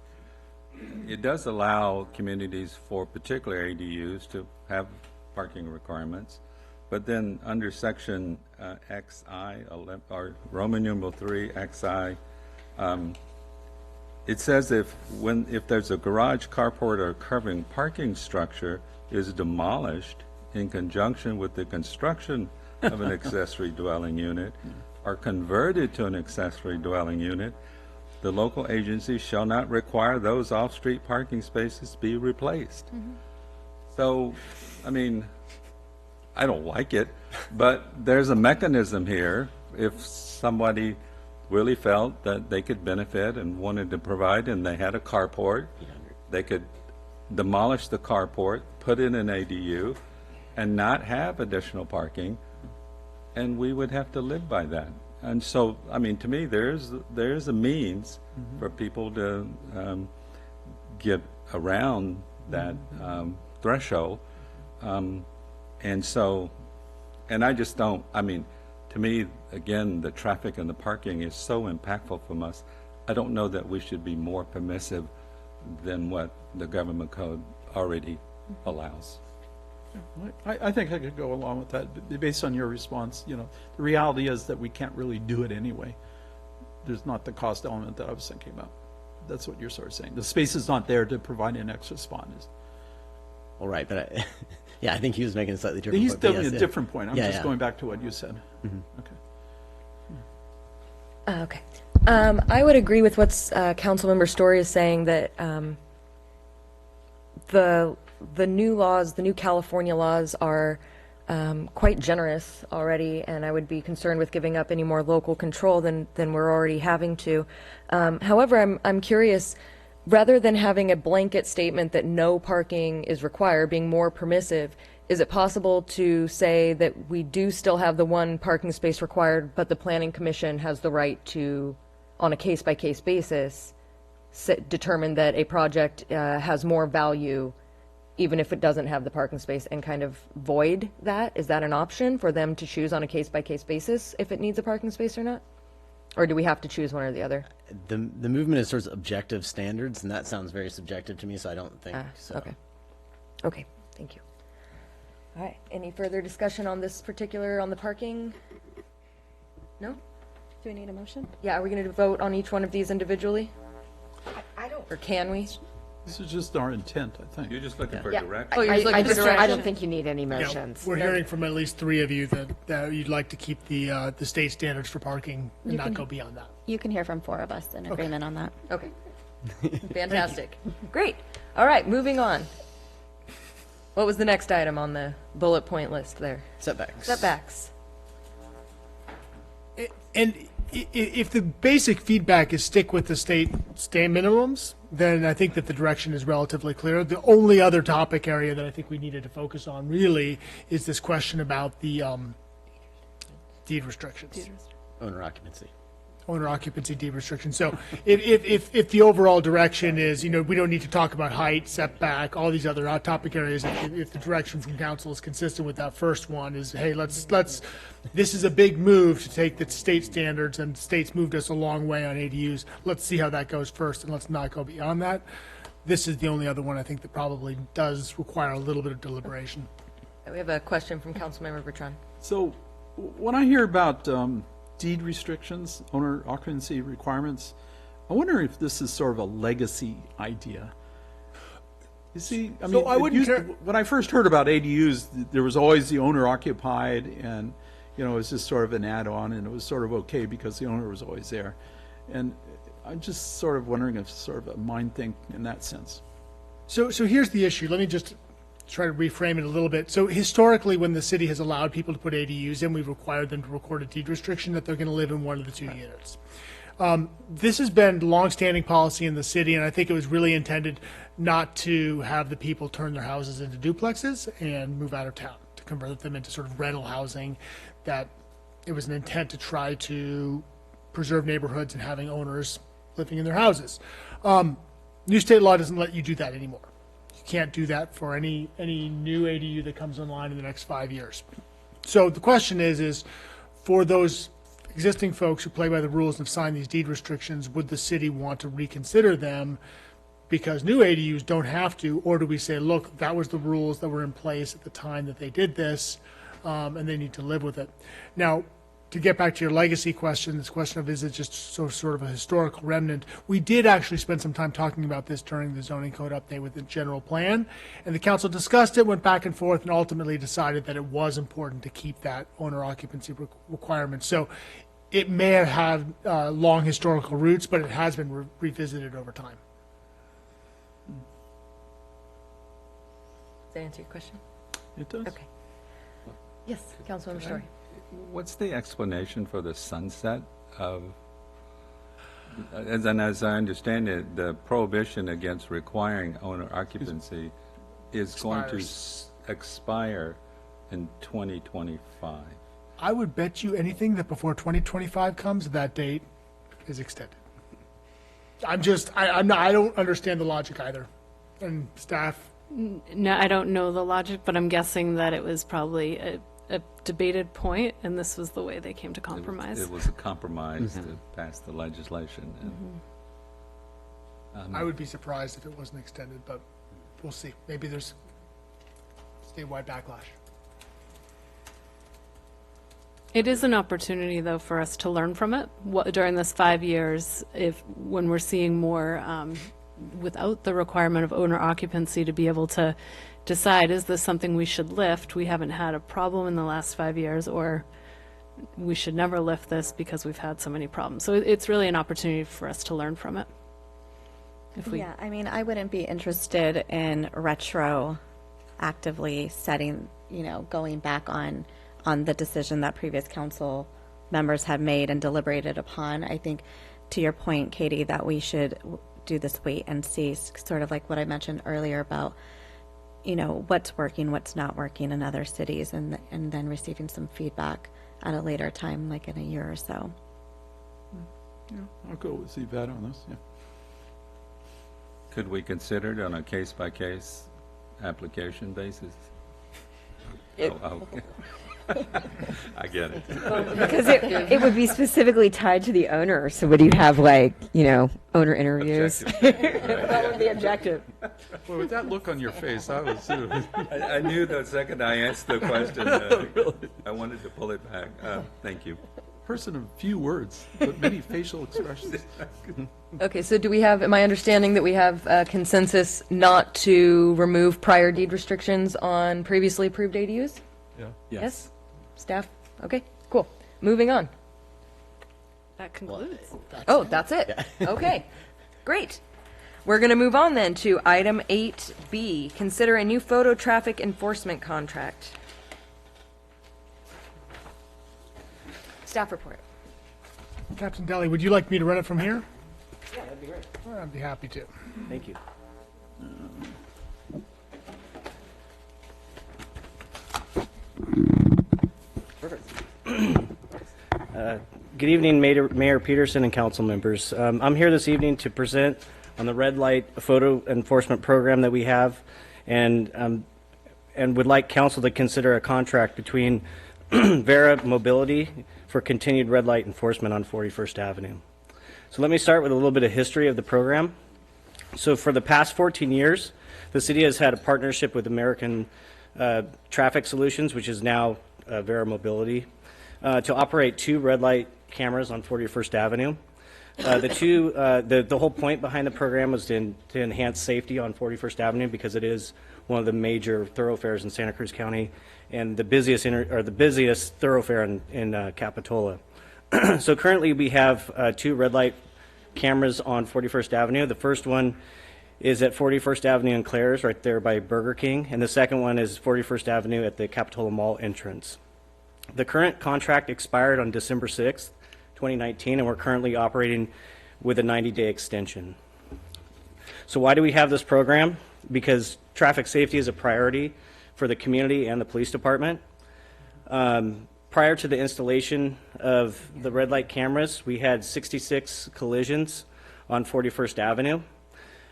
it does allow communities for particular ADUs to have parking requirements, but then under section XI, or Roman numeral 3 XI, it says if there's a garage, carport, or covering parking structure is demolished in conjunction with the construction of an accessory dwelling unit or converted to an accessory dwelling unit, the local agency shall not require those off-street parking spaces be replaced. Mm-hmm. So, I mean, I don't like it, but there's a mechanism here. If somebody really felt that they could benefit and wanted to provide, and they had a carport, they could demolish the carport, put in an ADU, and not have additional parking, and we would have to live by that. And so, I mean, to me, there's a means for people to get around that threshold. And so, and I just don't, I mean, to me, again, the traffic and the parking is so impactful from us. I don't know that we should be more permissive than what the government code already allows. I think I could go along with that based on your response. The reality is that we can't really do it anyway. There's not the cost element that I was thinking about. That's what you're sort of saying. The space is not there to provide an extra spot. All right, but I think he was making a slightly different He's point. definitely a different point. I'm just yeah. going back to what you said. Mm-hmm. Okay. Okay. I would agree with what Councilmember Story is saying, that the new laws, the new California laws, are quite generous already, and I would be concerned with giving up any more local control than we're already having to. However, I'm curious, rather than having a blanket statement that no parking is required, being more permissive, is it possible to say that we do still have the one parking space required, but the Planning Commission has the right to, on a case-by-case basis, determine that a project has more value even if it doesn't have the parking space, and kind of void that? Is that an option for them to choose on a case-by-case basis if it needs a parking space or not? Or do we have to choose one or the other? The movement is towards objective standards, and that sounds very subjective to me, so I don't think so. Okay. Okay, thank you. All right, any further discussion on this particular, on the parking? No? Do we need a motion? Yeah, are we going to vote on each one of these individually? I don't. Or can we? This is just our intent, I think. You're just looking for Yeah. direction. Oh, you're just looking for I direction? don't think you need any Yeah, motions. we're hearing from at least 3 of you that you'd like to keep the state standards for parking and You not can- go beyond that. You can hear from 4 of us in agreement on that. Okay. Fantastic. Great. All right, moving on. What was the next item on the bullet point list there? Setbacks. Setbacks. And if the basic feedback is stick with the state minimums, then I think that the direction is relatively clear. The only other topic area that I think we needed to focus on really is this question about the deed restrictions. Owner occupancy. Owner occupancy deed restrictions. So if the overall direction is, we don't need to talk about height, setback, all these other hot topic areas, if the direction from council is consistent with that first one is, hey, let's this is a big move to take the state standards, and the state's moved us a long way on ADUs. Let's see how that goes first, and let's not go beyond that. This is the only other one I think that probably does require a little bit of deliberation. We have a question from Councilmember Bertrand. So when I hear about deed restrictions, owner occupancy requirements, I wonder if this is sort of a legacy idea. You see, I mean, when I first heard about ADUs, there was always the owner occupied, and it was just sort of an add-on, and it was sort of okay because the owner was always there. And I'm just sort of wondering if it's sort of a mind thing in that sense. So here's the issue. Let me just try to reframe it a little bit. So historically, when the city has allowed people to put ADUs in, we've required them to record a deed restriction that they're going to live in one of the 2 units. This has been longstanding policy in the city, and I think it was really intended not to have the people turn their houses into duplexes and move out of town, to convert them into sort of rental housing, that it was an intent to try to preserve neighborhoods and having owners living in their houses. New state law doesn't let you do that anymore. You can't do that for any new ADU that comes online in the next 5 years. So the question is for those existing folks who play by the rules and have signed these deed restrictions, would the city want to reconsider them because new ADUs don't have to, or do we say, look, that was the rules that were in place at the time that they did this, and they need to live with it? Now, to get back to your legacy question, this question of is it just sort of a historical remnant, we did actually spend some time talking about this during the zoning code update with the general plan, and the council discussed it, went back and forth, and ultimately decided that it was important to keep that owner occupancy requirement. So it may have had long historical roots, but it has been revisited over time. Does that answer your question? It does. Okay. Yes, Councilmember Story. What's the explanation for the sunset of, as I understand it, the prohibition against requiring owner occupancy is going to expire in 2025? I would bet you anything that before 2025 comes, that date is extended. I don't understand the logic either. And staff? No, I don't know the logic, but I'm guessing that it was probably a debated point, and this was the way they came to compromise. It was a compromise to pass the legislation. And, I would be surprised if it wasn't extended, but we'll see. Maybe there's statewide backlash. It is an opportunity, though, for us to learn from it during this 5 years. When we're seeing more without the requirement of owner occupancy, to be able to decide, is this something we should lift? We haven't had a problem in the last 5 years, or we should never lift this because we've had so many problems. So it's really an opportunity for us to learn from it. Yeah, I mean, I wouldn't be interested in actively setting, going back on the decision that previous council members have made and deliberated upon. I think, to your point, Katie, that we should do this wait and see, sort of like what I mentioned earlier about, what's working, what's not working in other cities, and then receiving some feedback at a later time, like in a year or so. Yeah, I'll go with Yvette on this. Yeah. could we consider it on a case-by-case application basis? It- I get it. Because it would be specifically tied to the owner. So would you have like, owner interviews? That would be objective. Well, with that look on your face, I was. I knew the second I answered the question, I wanted to pull it back. Thank you. Person of few words, but many facial expressions. Okay, so am I understanding that we have consensus not to remove prior deed restrictions on previously approved ADUs? Yeah. Yes? Staff? Okay, cool. Moving on. That concludes. Oh, that's it? Okay, great. We're going to move on then to item 8B, consider a new photo traffic enforcement contract. Staff report. Captain Daly, would you like me to run it from here? Yeah, that'd be great. I'd be happy to. Thank you. Perfect. Good evening, Mayor Peterson and council members. I'm here this evening to present on the red light photo enforcement program that we have, and would like council to consider a contract between Vera Mobility for continued red light enforcement on 41st Avenue. So let me start with a little bit of history of the program. So for the past 14 years, the city has had a partnership with American Traffic Solutions, which is now Vera Mobility, to operate 2 red light cameras on 41st Avenue. The whole point behind the program was to enhance safety on 41st Avenue because it is one of the major thoroughfares in Santa Cruz County and the busiest thoroughfare in Capitola. So currently we have 2 red light cameras on 41st Avenue. The first one is at 41st Avenue in Clares, right there by Burger King, and the second one is 41st Avenue at the Capitola Mall entrance. The current contract expired on December 6th, 2019, and we're currently operating with a 90-day extension. So why do we have this program? Because traffic safety is a priority for the community and the police department. Prior to the installation of the red light cameras, we had 66 collisions on 41st Avenue.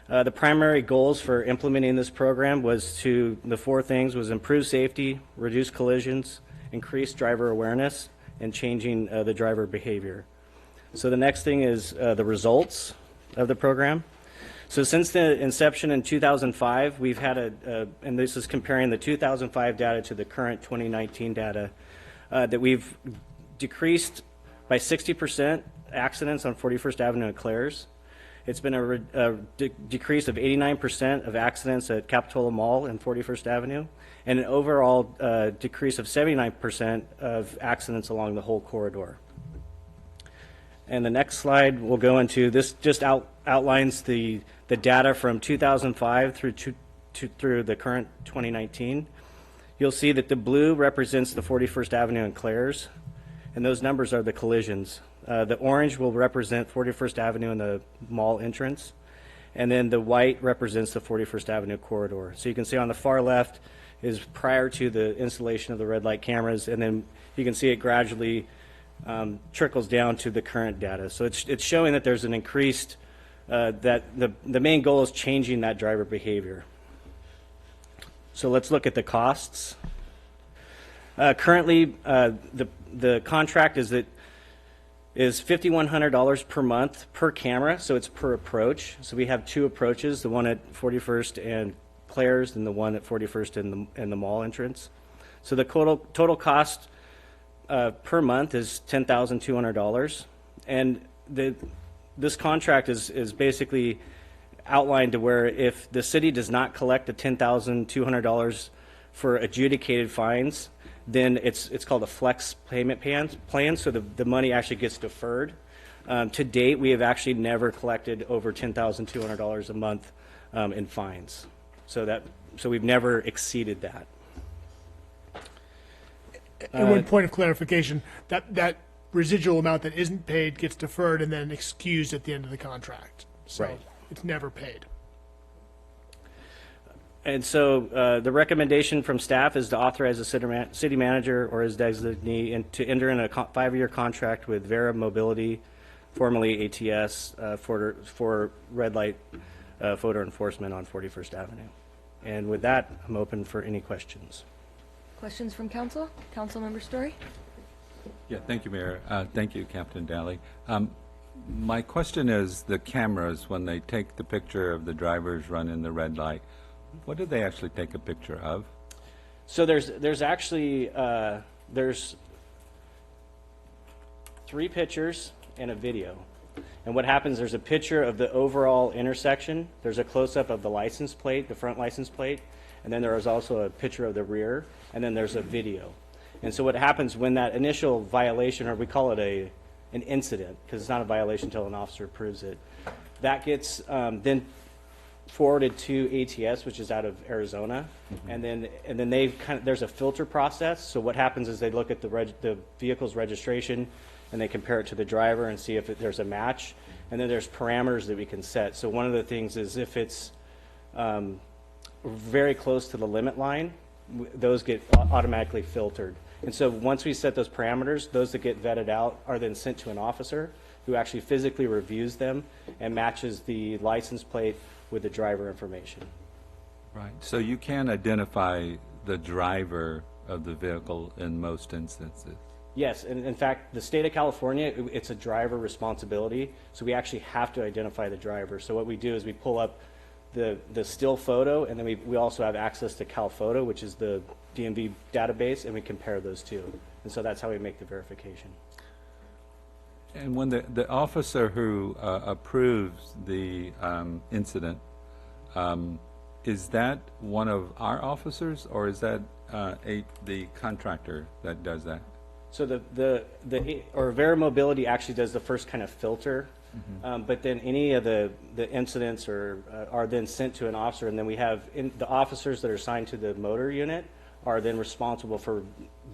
The primary goals for implementing this program was the 4 things was improve safety, reduce collisions, increase driver awareness, and changing the driver behavior. So the next thing is the results of the program. So since the inception in 2005, we've had and this is comparing the 2005 data to the current 2019 data, that we've decreased by 60% accidents on 41st Avenue and Clares. It's been a decrease of 89% of accidents at Capitola Mall and 41st Avenue, and an overall decrease of 79% of accidents along the whole corridor. And the next slide we'll go into, this just outlines the data from 2005 through the current 2019. You'll see that the blue represents the 41st Avenue and Clares, and those numbers are the collisions. The orange will represent 41st Avenue and the mall entrance, and then the white represents the 41st Avenue corridor. So you can see on the far left is prior to the installation of the red light cameras, and then you can see it gradually trickles down to the current data. So it's showing that there's an increased, that the main goal is changing that driver behavior. So let's look at the costs. Currently, the contract is $5,100 per month per camera, so it's per approach. So we have 2 approaches, the one at 41st and Clares and the one at 41st and the mall entrance. So the total cost per month is $10,200, and this contract is basically outlined to where if the city does not collect the $10,200 for adjudicated fines, then it's called a flex payment plan, so the money actually gets deferred. To date, we have actually never collected over $10,200 a month in fines, so we've never exceeded that. And one point of clarification, that residual amount that isn't paid gets deferred and then excused at the end of the contract. So Right. It's never paid. And so the recommendation from staff is to authorize the city manager or his designee to enter in a 5-year contract with Vera Mobility, formerly ATS, for red light photo enforcement on 41st Avenue. And with that, I'm open for any questions. Questions from council? Councilmember Story? Yeah, thank you, Mayor. Thank you, Captain Daly. My question is the cameras, when they take the picture of the drivers running the red light, what do they actually take a picture of? So there's actually there's 3 pictures and a video. And what happens, there's a picture of the overall intersection, there's a close-up of the license plate, the front license plate, and then there is also a picture of the rear, and then there's a video. And so what happens when that initial violation, or we call it an incident, because it's not a violation until an officer proves it, that gets then forwarded to ATS, which is out of Arizona, and then they there's a filter process. So what happens is they look at the vehicle's registration, and they compare it to the driver and see if there's a match. And then there's parameters that we can set. So one of the things is if it's very close to the limit line, those get automatically filtered. And so once we set those parameters, those that get vetted out are then sent to an officer who actually physically reviews them and matches the license plate with the driver information. Right. So you can identify the driver of the vehicle in most instances. Yes, and in fact, the state of California, it's a driver responsibility, so we actually have to identify the driver. So what we do is we pull up the still photo, and then we also have access to CalPhoto, which is the DMV database, and we compare those two. And so that's how we make the verification. And when the officer who approves the incident, is that one of our officers, or is that the contractor that does that? So the Verimobility actually does the first kind of filter, but then any of the incidents are then sent to an officer, and then we have the officers that are assigned to the motor unit are then responsible for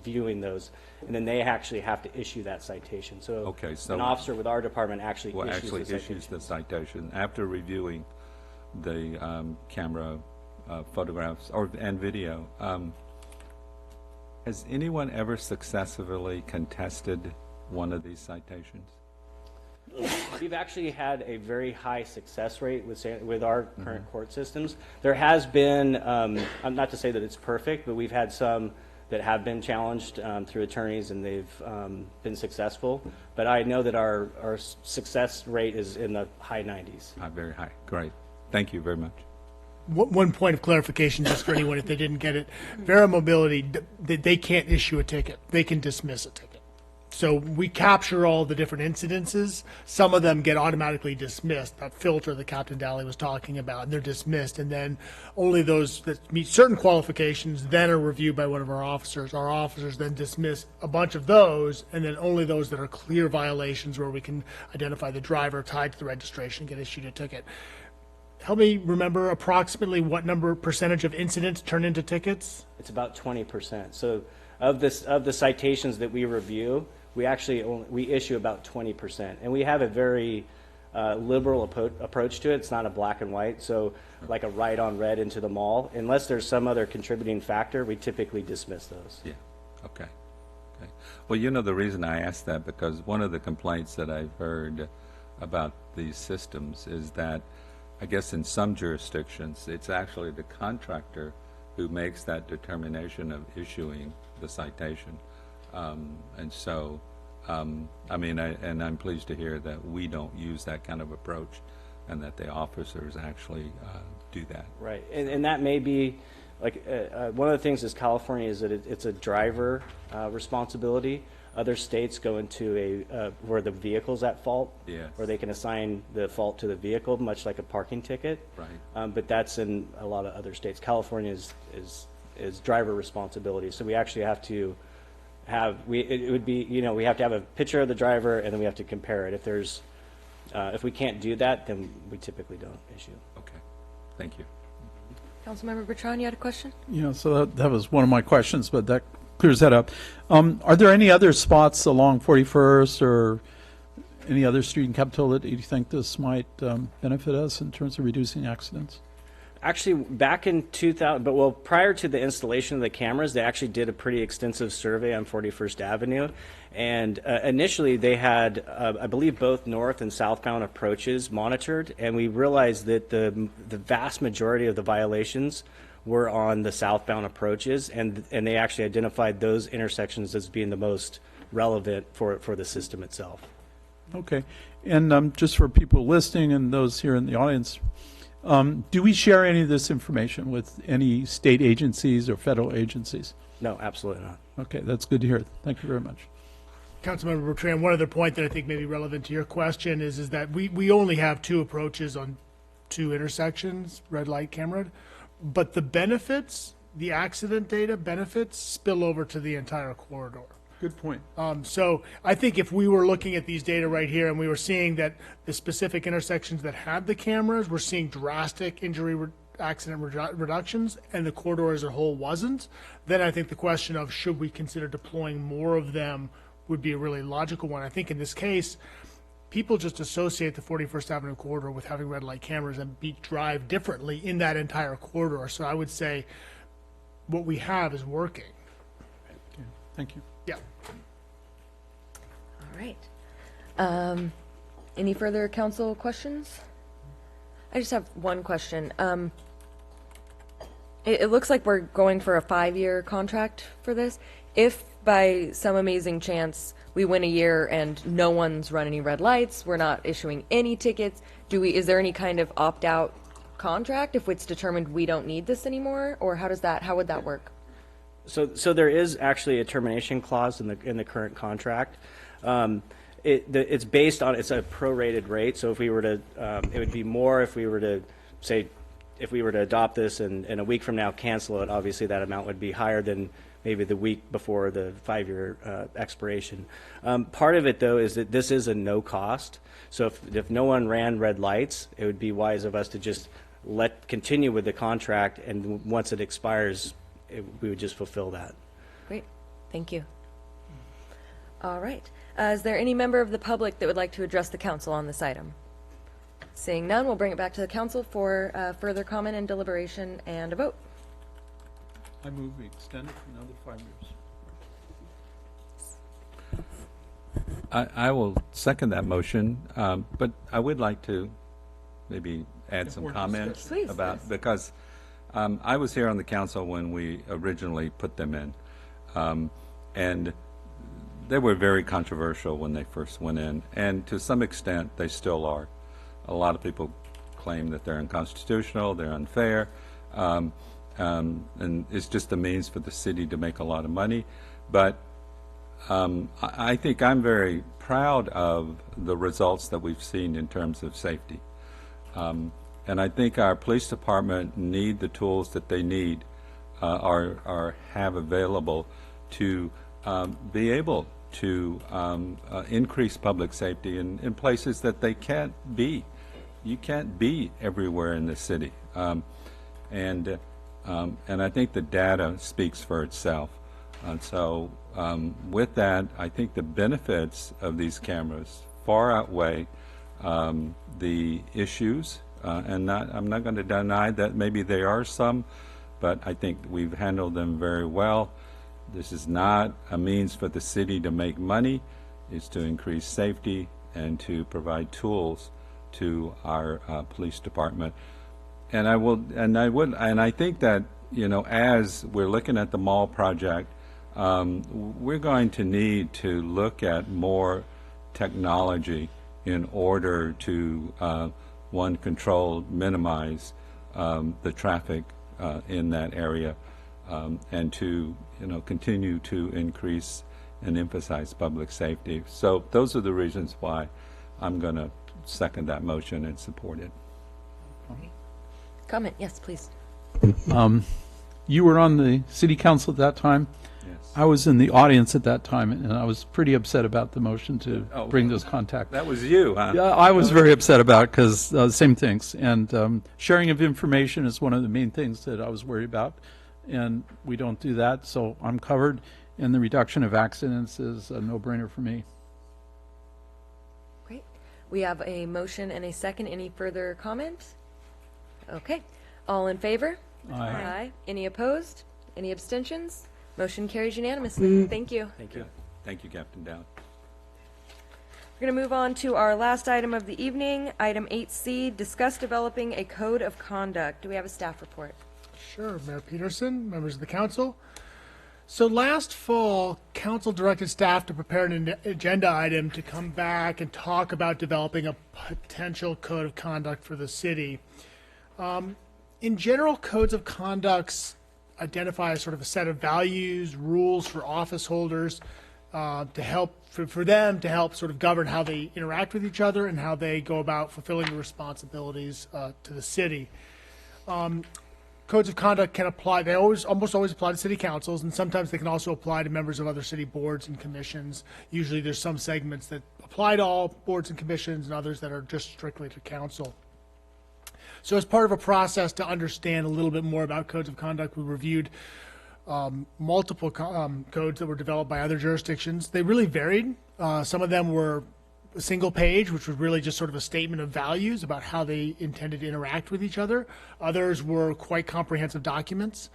viewing those, and then they actually have to issue that citation. So, okay, so an officer with our department actually issues the citation after reviewing the camera photographs and video. Has anyone ever successfully contested one of these citations? We've actually had a very high success rate with our current court systems. There has been, not to say that it's perfect, but we've had some that have been challenged through attorneys, and they've been successful. But I know that our success rate is in the high 90s. Very high. Great. Thank you very much. One point of clarification, just for anyone if they didn't get it. Verimobility, they can't issue a ticket. They can dismiss a ticket. So we capture all the different incidences. Some of them get automatically dismissed, that filter that Captain Daly was talking about, and they're dismissed. And then only those that meet certain qualifications then are reviewed by one of our officers. Our officers then dismiss a bunch of those, and then only those that are clear violations where we can identify the driver tied to the registration get issued a ticket. Help me remember approximately what percentage of incidents turn into tickets? It's about 20%. So of the citations that we review, we issue about 20%, and we have a very liberal approach to it. It's not a black and white. So like a right on red into the mall, unless there's some other contributing factor, we typically dismiss those. Yeah. Okay. Well, you know the reason I asked that, because one of the complaints that I've heard about these systems is that I guess in some jurisdictions, it's actually the contractor who makes that determination of issuing the citation. And so, I mean, and I'm pleased to hear that we don't use that kind of approach, and that the officers actually do that. Right, and that may be, like, one of the things is California is that it's a driver responsibility. Other states go into where the vehicle's at fault, yes, where they can assign the fault to the vehicle, much like a parking ticket. Right. But that's in a lot of other states. California is driver responsibility, so we actually have to have it would be, you know, we have to have a picture of the driver, and then we have to compare it. If we can't do that, then we typically don't issue. Okay, thank you. Councilmember Bertrand, you had a question? Yeah, so that was one of my questions, but that clears that up. Are there any other spots along 41st or any other street in Capitola that you think this might benefit us in terms of reducing accidents? Actually, back in 2000, but well, prior to the installation of the cameras, they actually did a pretty extensive survey on 41st Avenue. And initially, they had, I believe, both north and southbound approaches monitored. And we realized that the vast majority of the violations were on the southbound approaches. And they actually identified those intersections as being the most relevant for the system itself. Okay. And just for people listening and those here in the audience, do we share any of this information with any state agencies or federal agencies? No, absolutely not. Okay, that's good to hear. Thank you very much. Councilmember Bertrand, one other point that I think may be relevant to your question is that we only have 2 approaches on 2 intersections, red light camera, but the benefits, the accident data benefits spill over to the entire corridor. Good point. So I think if we were looking at these data right here and we were seeing that the specific intersections that had the cameras, we're seeing drastic accident reductions, and the corridor as a whole wasn't, then I think the question of should we consider deploying more of them would be a really logical one. I think in this case, people just associate the 41st Avenue corridor with having red light cameras and drive differently in that entire corridor. So I would say what we have is working. Okay. Thank you. Yeah. All right. Any further council questions? I just have one question. It looks like we're going for a 5-year contract for this. If by some amazing chance we win a year and no one's run any red lights, we're not issuing any tickets, is there any kind of opt-out contract if it's determined we don't need this anymore? Or how would that work? So there is actually a termination clause in the current contract. It's based on, it's a prorated rate. So if we were to, it would be more if we were to say, if we were to adopt this and a week from now cancel it, obviously that amount would be higher than maybe the week before the 5-year expiration. Part of it though is that this is a no cost. So if no one ran red lights, it would be wise of us to just continue with the contract, and once it expires, we would just fulfill that. Great, thank you. All right, is there any member of the public that would like to address the council on this item? Seeing none, we'll bring it back to the council for further comment and deliberation and a vote. I move we extend it for another 5 years. I will second that motion, but I would like to maybe add some comments Please, about, yes. because I was here on the council when we originally put them in, and they were very controversial when they first went in, and to some extent they still are. A lot of people claim that they're unconstitutional, they're unfair, and it's just a means for the city to make a lot of money. But I think I'm very proud of the results that we've seen in terms of safety. And I think our police department need the tools that they need or have available to be able to increase public safety in places that they can't be. You can't be everywhere in the city. And I think the data speaks for itself. And so with that, I think the benefits of these cameras far outweigh the issues. And I'm not going to deny that maybe there are some, but I think we've handled them very well. This is not a means for the city to make money. It's to increase safety and to provide tools to our police department. And I think that, you know, as we're looking at the mall project, we're going to need to look at more technology in order to control, minimize the traffic in that area, and to, you know, continue to increase and emphasize public safety. So those are the reasons why I'm going to second that motion and support it. Comment, yes, please. You were on the city council at that time. Yes. I was in the audience at that time, and I was pretty upset about the motion to bring those contacts. That was you, huh? Yeah, I was very upset about it because same things. And sharing of information is one of the main things that I was worried about, and we don't do that, so I'm covered. And the reduction of accidents is a no-brainer for me. Great. We have a motion and a second. Any further comments? Okay. All in favor? Aye. Any opposed? Any abstentions? Motion carries unanimously. Thank you. Thank you. Thank you, Captain Dowd. We're going to move on to our last item of the evening, item 8C, discuss developing a code of conduct. Do we have a staff report? Sure, Mayor Peterson, members of the council. So last fall, council directed staff to prepare an agenda item to come back and talk about developing a potential code of conduct for the city. In general, codes of conduct identify sort of a set of values, rules for office holders to help for them to help sort of govern how they interact with each other and how they go about fulfilling the responsibilities to the city. Codes of conduct can apply, they almost always apply to city councils, and sometimes they can also apply to members of other city boards and commissions. Usually there's some segments that apply to all boards and commissions and others that are just strictly to council. So as part of a process to understand a little bit more about codes of conduct, we reviewed multiple codes that were developed by other jurisdictions. They really varied. Some of them were a single page, which was really just sort of a statement of values about how they intended to interact with each other. Others were quite comprehensive documents.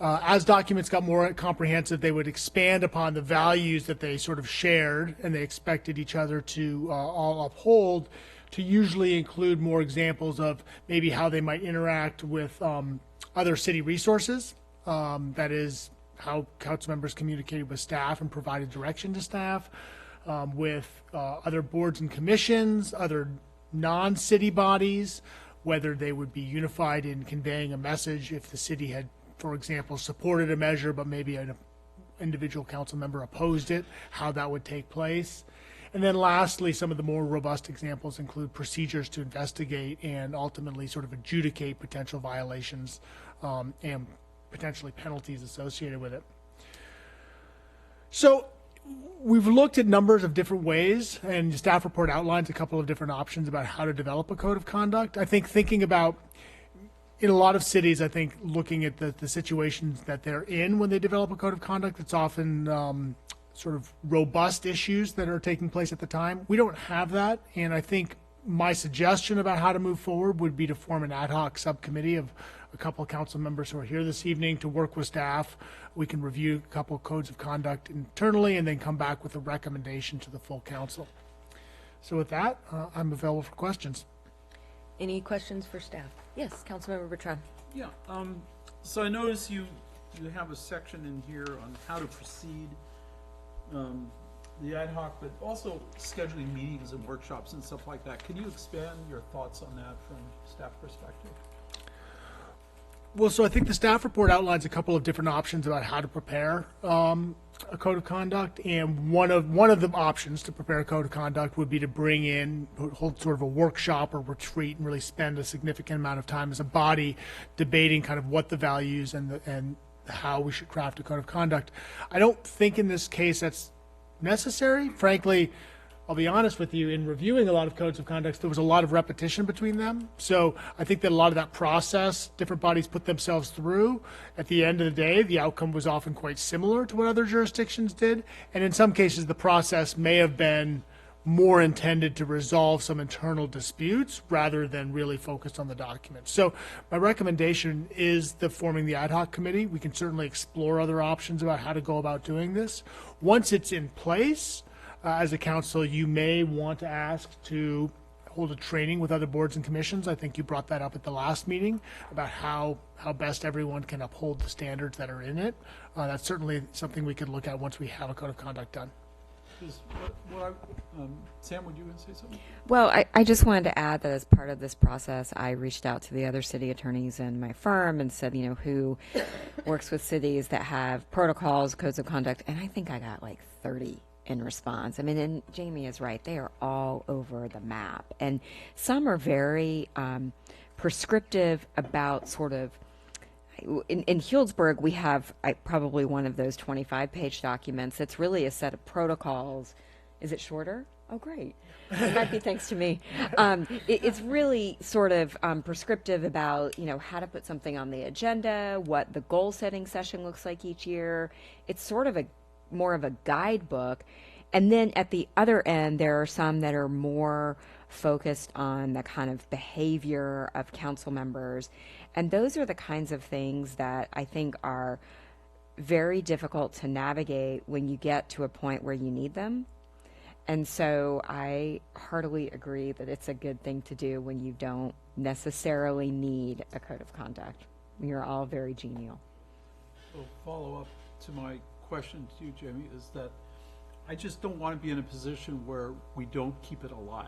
As documents got more comprehensive, they would expand upon the values that they sort of shared and they expected each other to all uphold, to usually include more examples of maybe how they might interact with other city resources. That is how council members communicated with staff and provided direction to staff, with other boards and commissions, other non-city bodies, whether they would be unified in conveying a message if the city had, for example, supported a measure but maybe an individual council member opposed it, how that would take place. And then lastly, some of the more robust examples include procedures to investigate and ultimately sort of adjudicate potential violations and potentially penalties associated with it. So we've looked at numbers of different ways, and the staff report outlines a couple of different options about how to develop a code of conduct. I think thinking about, in a lot of cities, I think looking at the situations that they're in when they develop a code of conduct, it's often sort of robust issues that are taking place at the time. We don't have that, and I think my suggestion about how to move forward would be to form an ad hoc subcommittee of a couple of council members who are here this evening to work with staff. We can review a couple of codes of conduct internally and then come back with a recommendation to the full council. So with that, I'm available for questions. Any questions for staff? Yes, Councilmember Bertrand. Yeah, so I notice you have a section in here on how to proceed, the ad hoc, but also scheduling meetings and workshops and stuff like that. Can you expand your thoughts on that from staff perspective? Well, so I think the staff report outlines a couple of different options about how to prepare a code of conduct, and one of the options to prepare a code of conduct would be to bring in, hold sort of a workshop or retreat, and really spend a significant amount of time as a body debating kind of what the values and how we should craft a code of conduct. I don't think in this case that's necessary. Frankly, I'll be honest with you, in reviewing a lot of codes of conduct, there was a lot of repetition between them. So I think that a lot of that process, different bodies put themselves through. At the end of the day, the outcome was often quite similar to what other jurisdictions did. And in some cases, the process may have been more intended to resolve some internal disputes rather than really focused on the document. So my recommendation is forming the ad hoc committee. We can certainly explore other options about how to go about doing this. Once it's in place, as a council, you may want to ask to hold a training with other boards and commissions. I think you brought that up at the last meeting about how best everyone can uphold the standards that are in it. That's certainly something we could look at once we have a code of conduct done. Sam, would you say something? Well, I just wanted to add that as part of this process, I reached out to the other city attorneys in my firm and said, who works with cities that have protocols, codes of conduct, and I think I got like 30 in response. I mean, and Jamie is right, they are all over the map. And some are very prescriptive about sort of, in Healdsburg, we have probably one of those 25-page documents. It's really a set of protocols. Is it shorter? Oh, great. It might be thanks to me. It's really sort of prescriptive about, how to put something on the agenda, what the goal-setting session looks like each year. It's sort of more of a guidebook. And then at the other end, there are some that are more focused on the kind of behavior of council members. And those are the kinds of things that I think are very difficult to navigate when you get to a point where you need them. And so I heartily agree that it's a good thing to do when you don't necessarily need a code of conduct. You're all very genial. So follow up to my question to you, Jamie, is that I just don't want to be in a position where we don't keep it alive.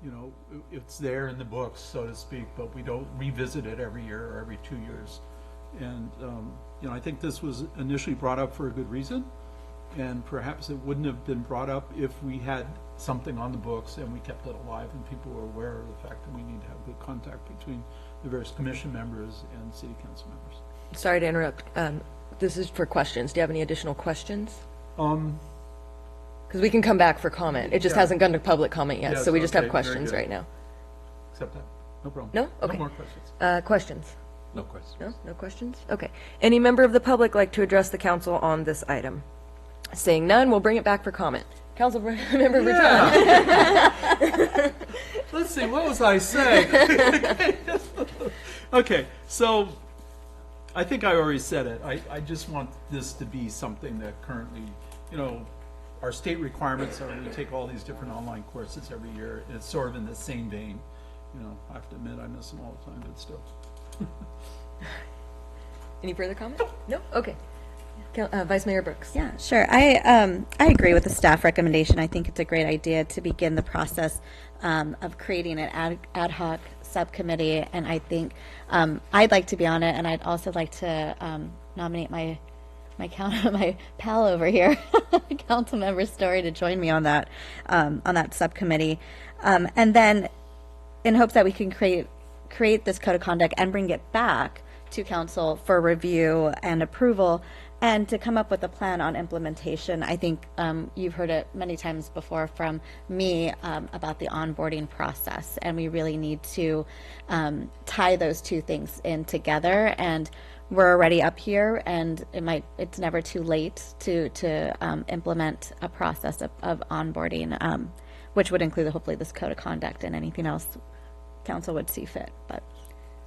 You know, it's there in the books, so to speak, but we don't revisit it every year or every 2 years. And, you know, I think this was initially brought up for a good reason, and perhaps it wouldn't have been brought up if we had something on the books and we kept it alive and people were aware of the fact that we need to have good contact between the various commission members and city council members. Sorry to interrupt. This is for questions. Do you have any additional questions? Because we can come back for comment. It just hasn't gone to public comment yet, so we just have questions right now. Accept that. No problem. No? Okay. No more questions. Questions? No questions. No? No questions? Okay. Any member of the public like to address the council on this item? Seeing none, we'll bring it back for comment. Council member Bertrand. Let's see, what was I saying? Okay, so I think I already said it. I just want this to be something that currently, you know, our state requirements are we take all these different online courses every year. It's sort of in the same vein. You know, I have to admit I miss them all the time, but still. Any further comment? No? Okay. Vice Mayor Brooks. Yeah, sure. I agree with the staff recommendation. I think it's a great idea to begin the process of creating an ad hoc subcommittee, and I think I'd like to be on it, and I'd also like to nominate my pal over here, Councilmember Story, to join me on that subcommittee, and then in hopes that we can create this code of conduct and bring it back to council for review and approval, and to come up with a plan on implementation. I think you've heard it many times before from me about the onboarding process, and we really need to tie those two things in together. And we're already up here, and it's never too late to implement a process of onboarding, which would include hopefully this code of conduct and anything else council would see fit. But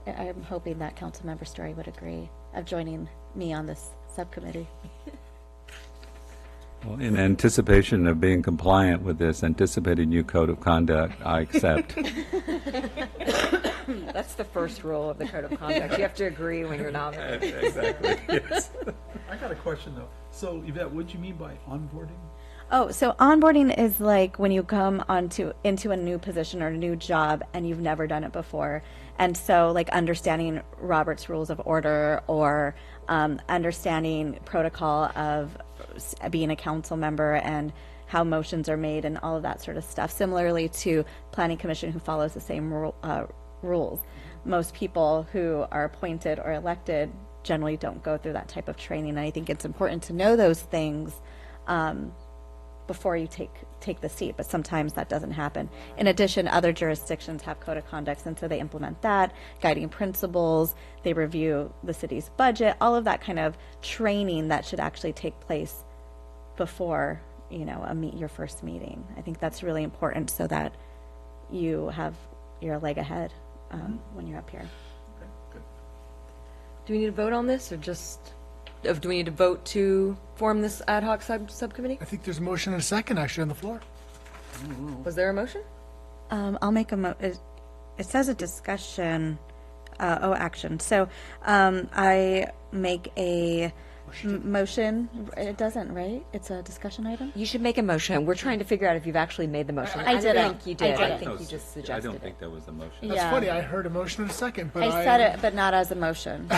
I'm hoping that Councilmember Story would agree of joining me on this subcommittee. Well, in anticipation of being compliant with this anticipated new code of conduct, I accept. That's the first rule of the code of conduct. You have to agree when you're nominated. Exactly. Yes. I got a question though. So Yvette, what do you mean by onboarding? Oh, so onboarding is like when you come into a new position or a new job and you've never done it before. And so like understanding Robert's Rules of Order, or understanding protocol of being a council member and how motions are made and all of that sort of stuff. Similarly to Planning Commission, who follows the same rules. Most people who are appointed or elected generally don't go through that type of training. And I think it's important to know those things before you take the seat, but sometimes that doesn't happen. In addition, other jurisdictions have code of conducts, and so they implement that, guiding principles, they review the city's budget, all of that kind of training that should actually take place before, you know, your first meeting. I think that's really important so that you have your leg ahead when you're up here. Okay, good. Do we need to vote on this, or just... do we need to vote to form this ad hoc subcommittee? I think there's a motion and a second actually on the floor. Was there a motion? I'll make it says a discussion, action. So I make a motion. It doesn't, right? It's a discussion item? You should make a motion. We're trying to figure out if you've actually made the motion. I did don't think you did. I I think you just suggested I don't think there was a motion. That's funny. I heard a motion and a second, but I said it, but not as a motion.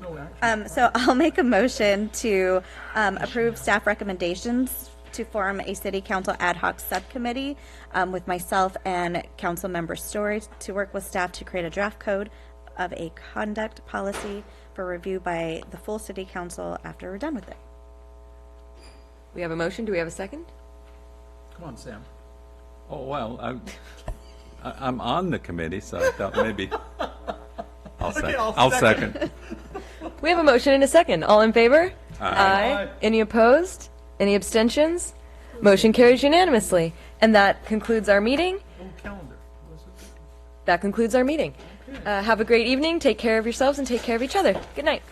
No action. So I'll make a motion to approve staff recommendations to form a city council ad hoc subcommittee with myself and council member Story to work with staff to create a draft code of a conduct policy for review by the full city council after we're done with it. We have a motion. Do we have a second? Come on, Sam. Oh, well, I'm on the committee, so I thought maybe I'll second. We have a motion and a second. All in favor? Aye. Any opposed? Any abstentions? Motion carries unanimously. And that concludes our meeting. Oh, calendar. That concludes our meeting. Have a great evening. Take care of yourselves and take care of each other. Good night.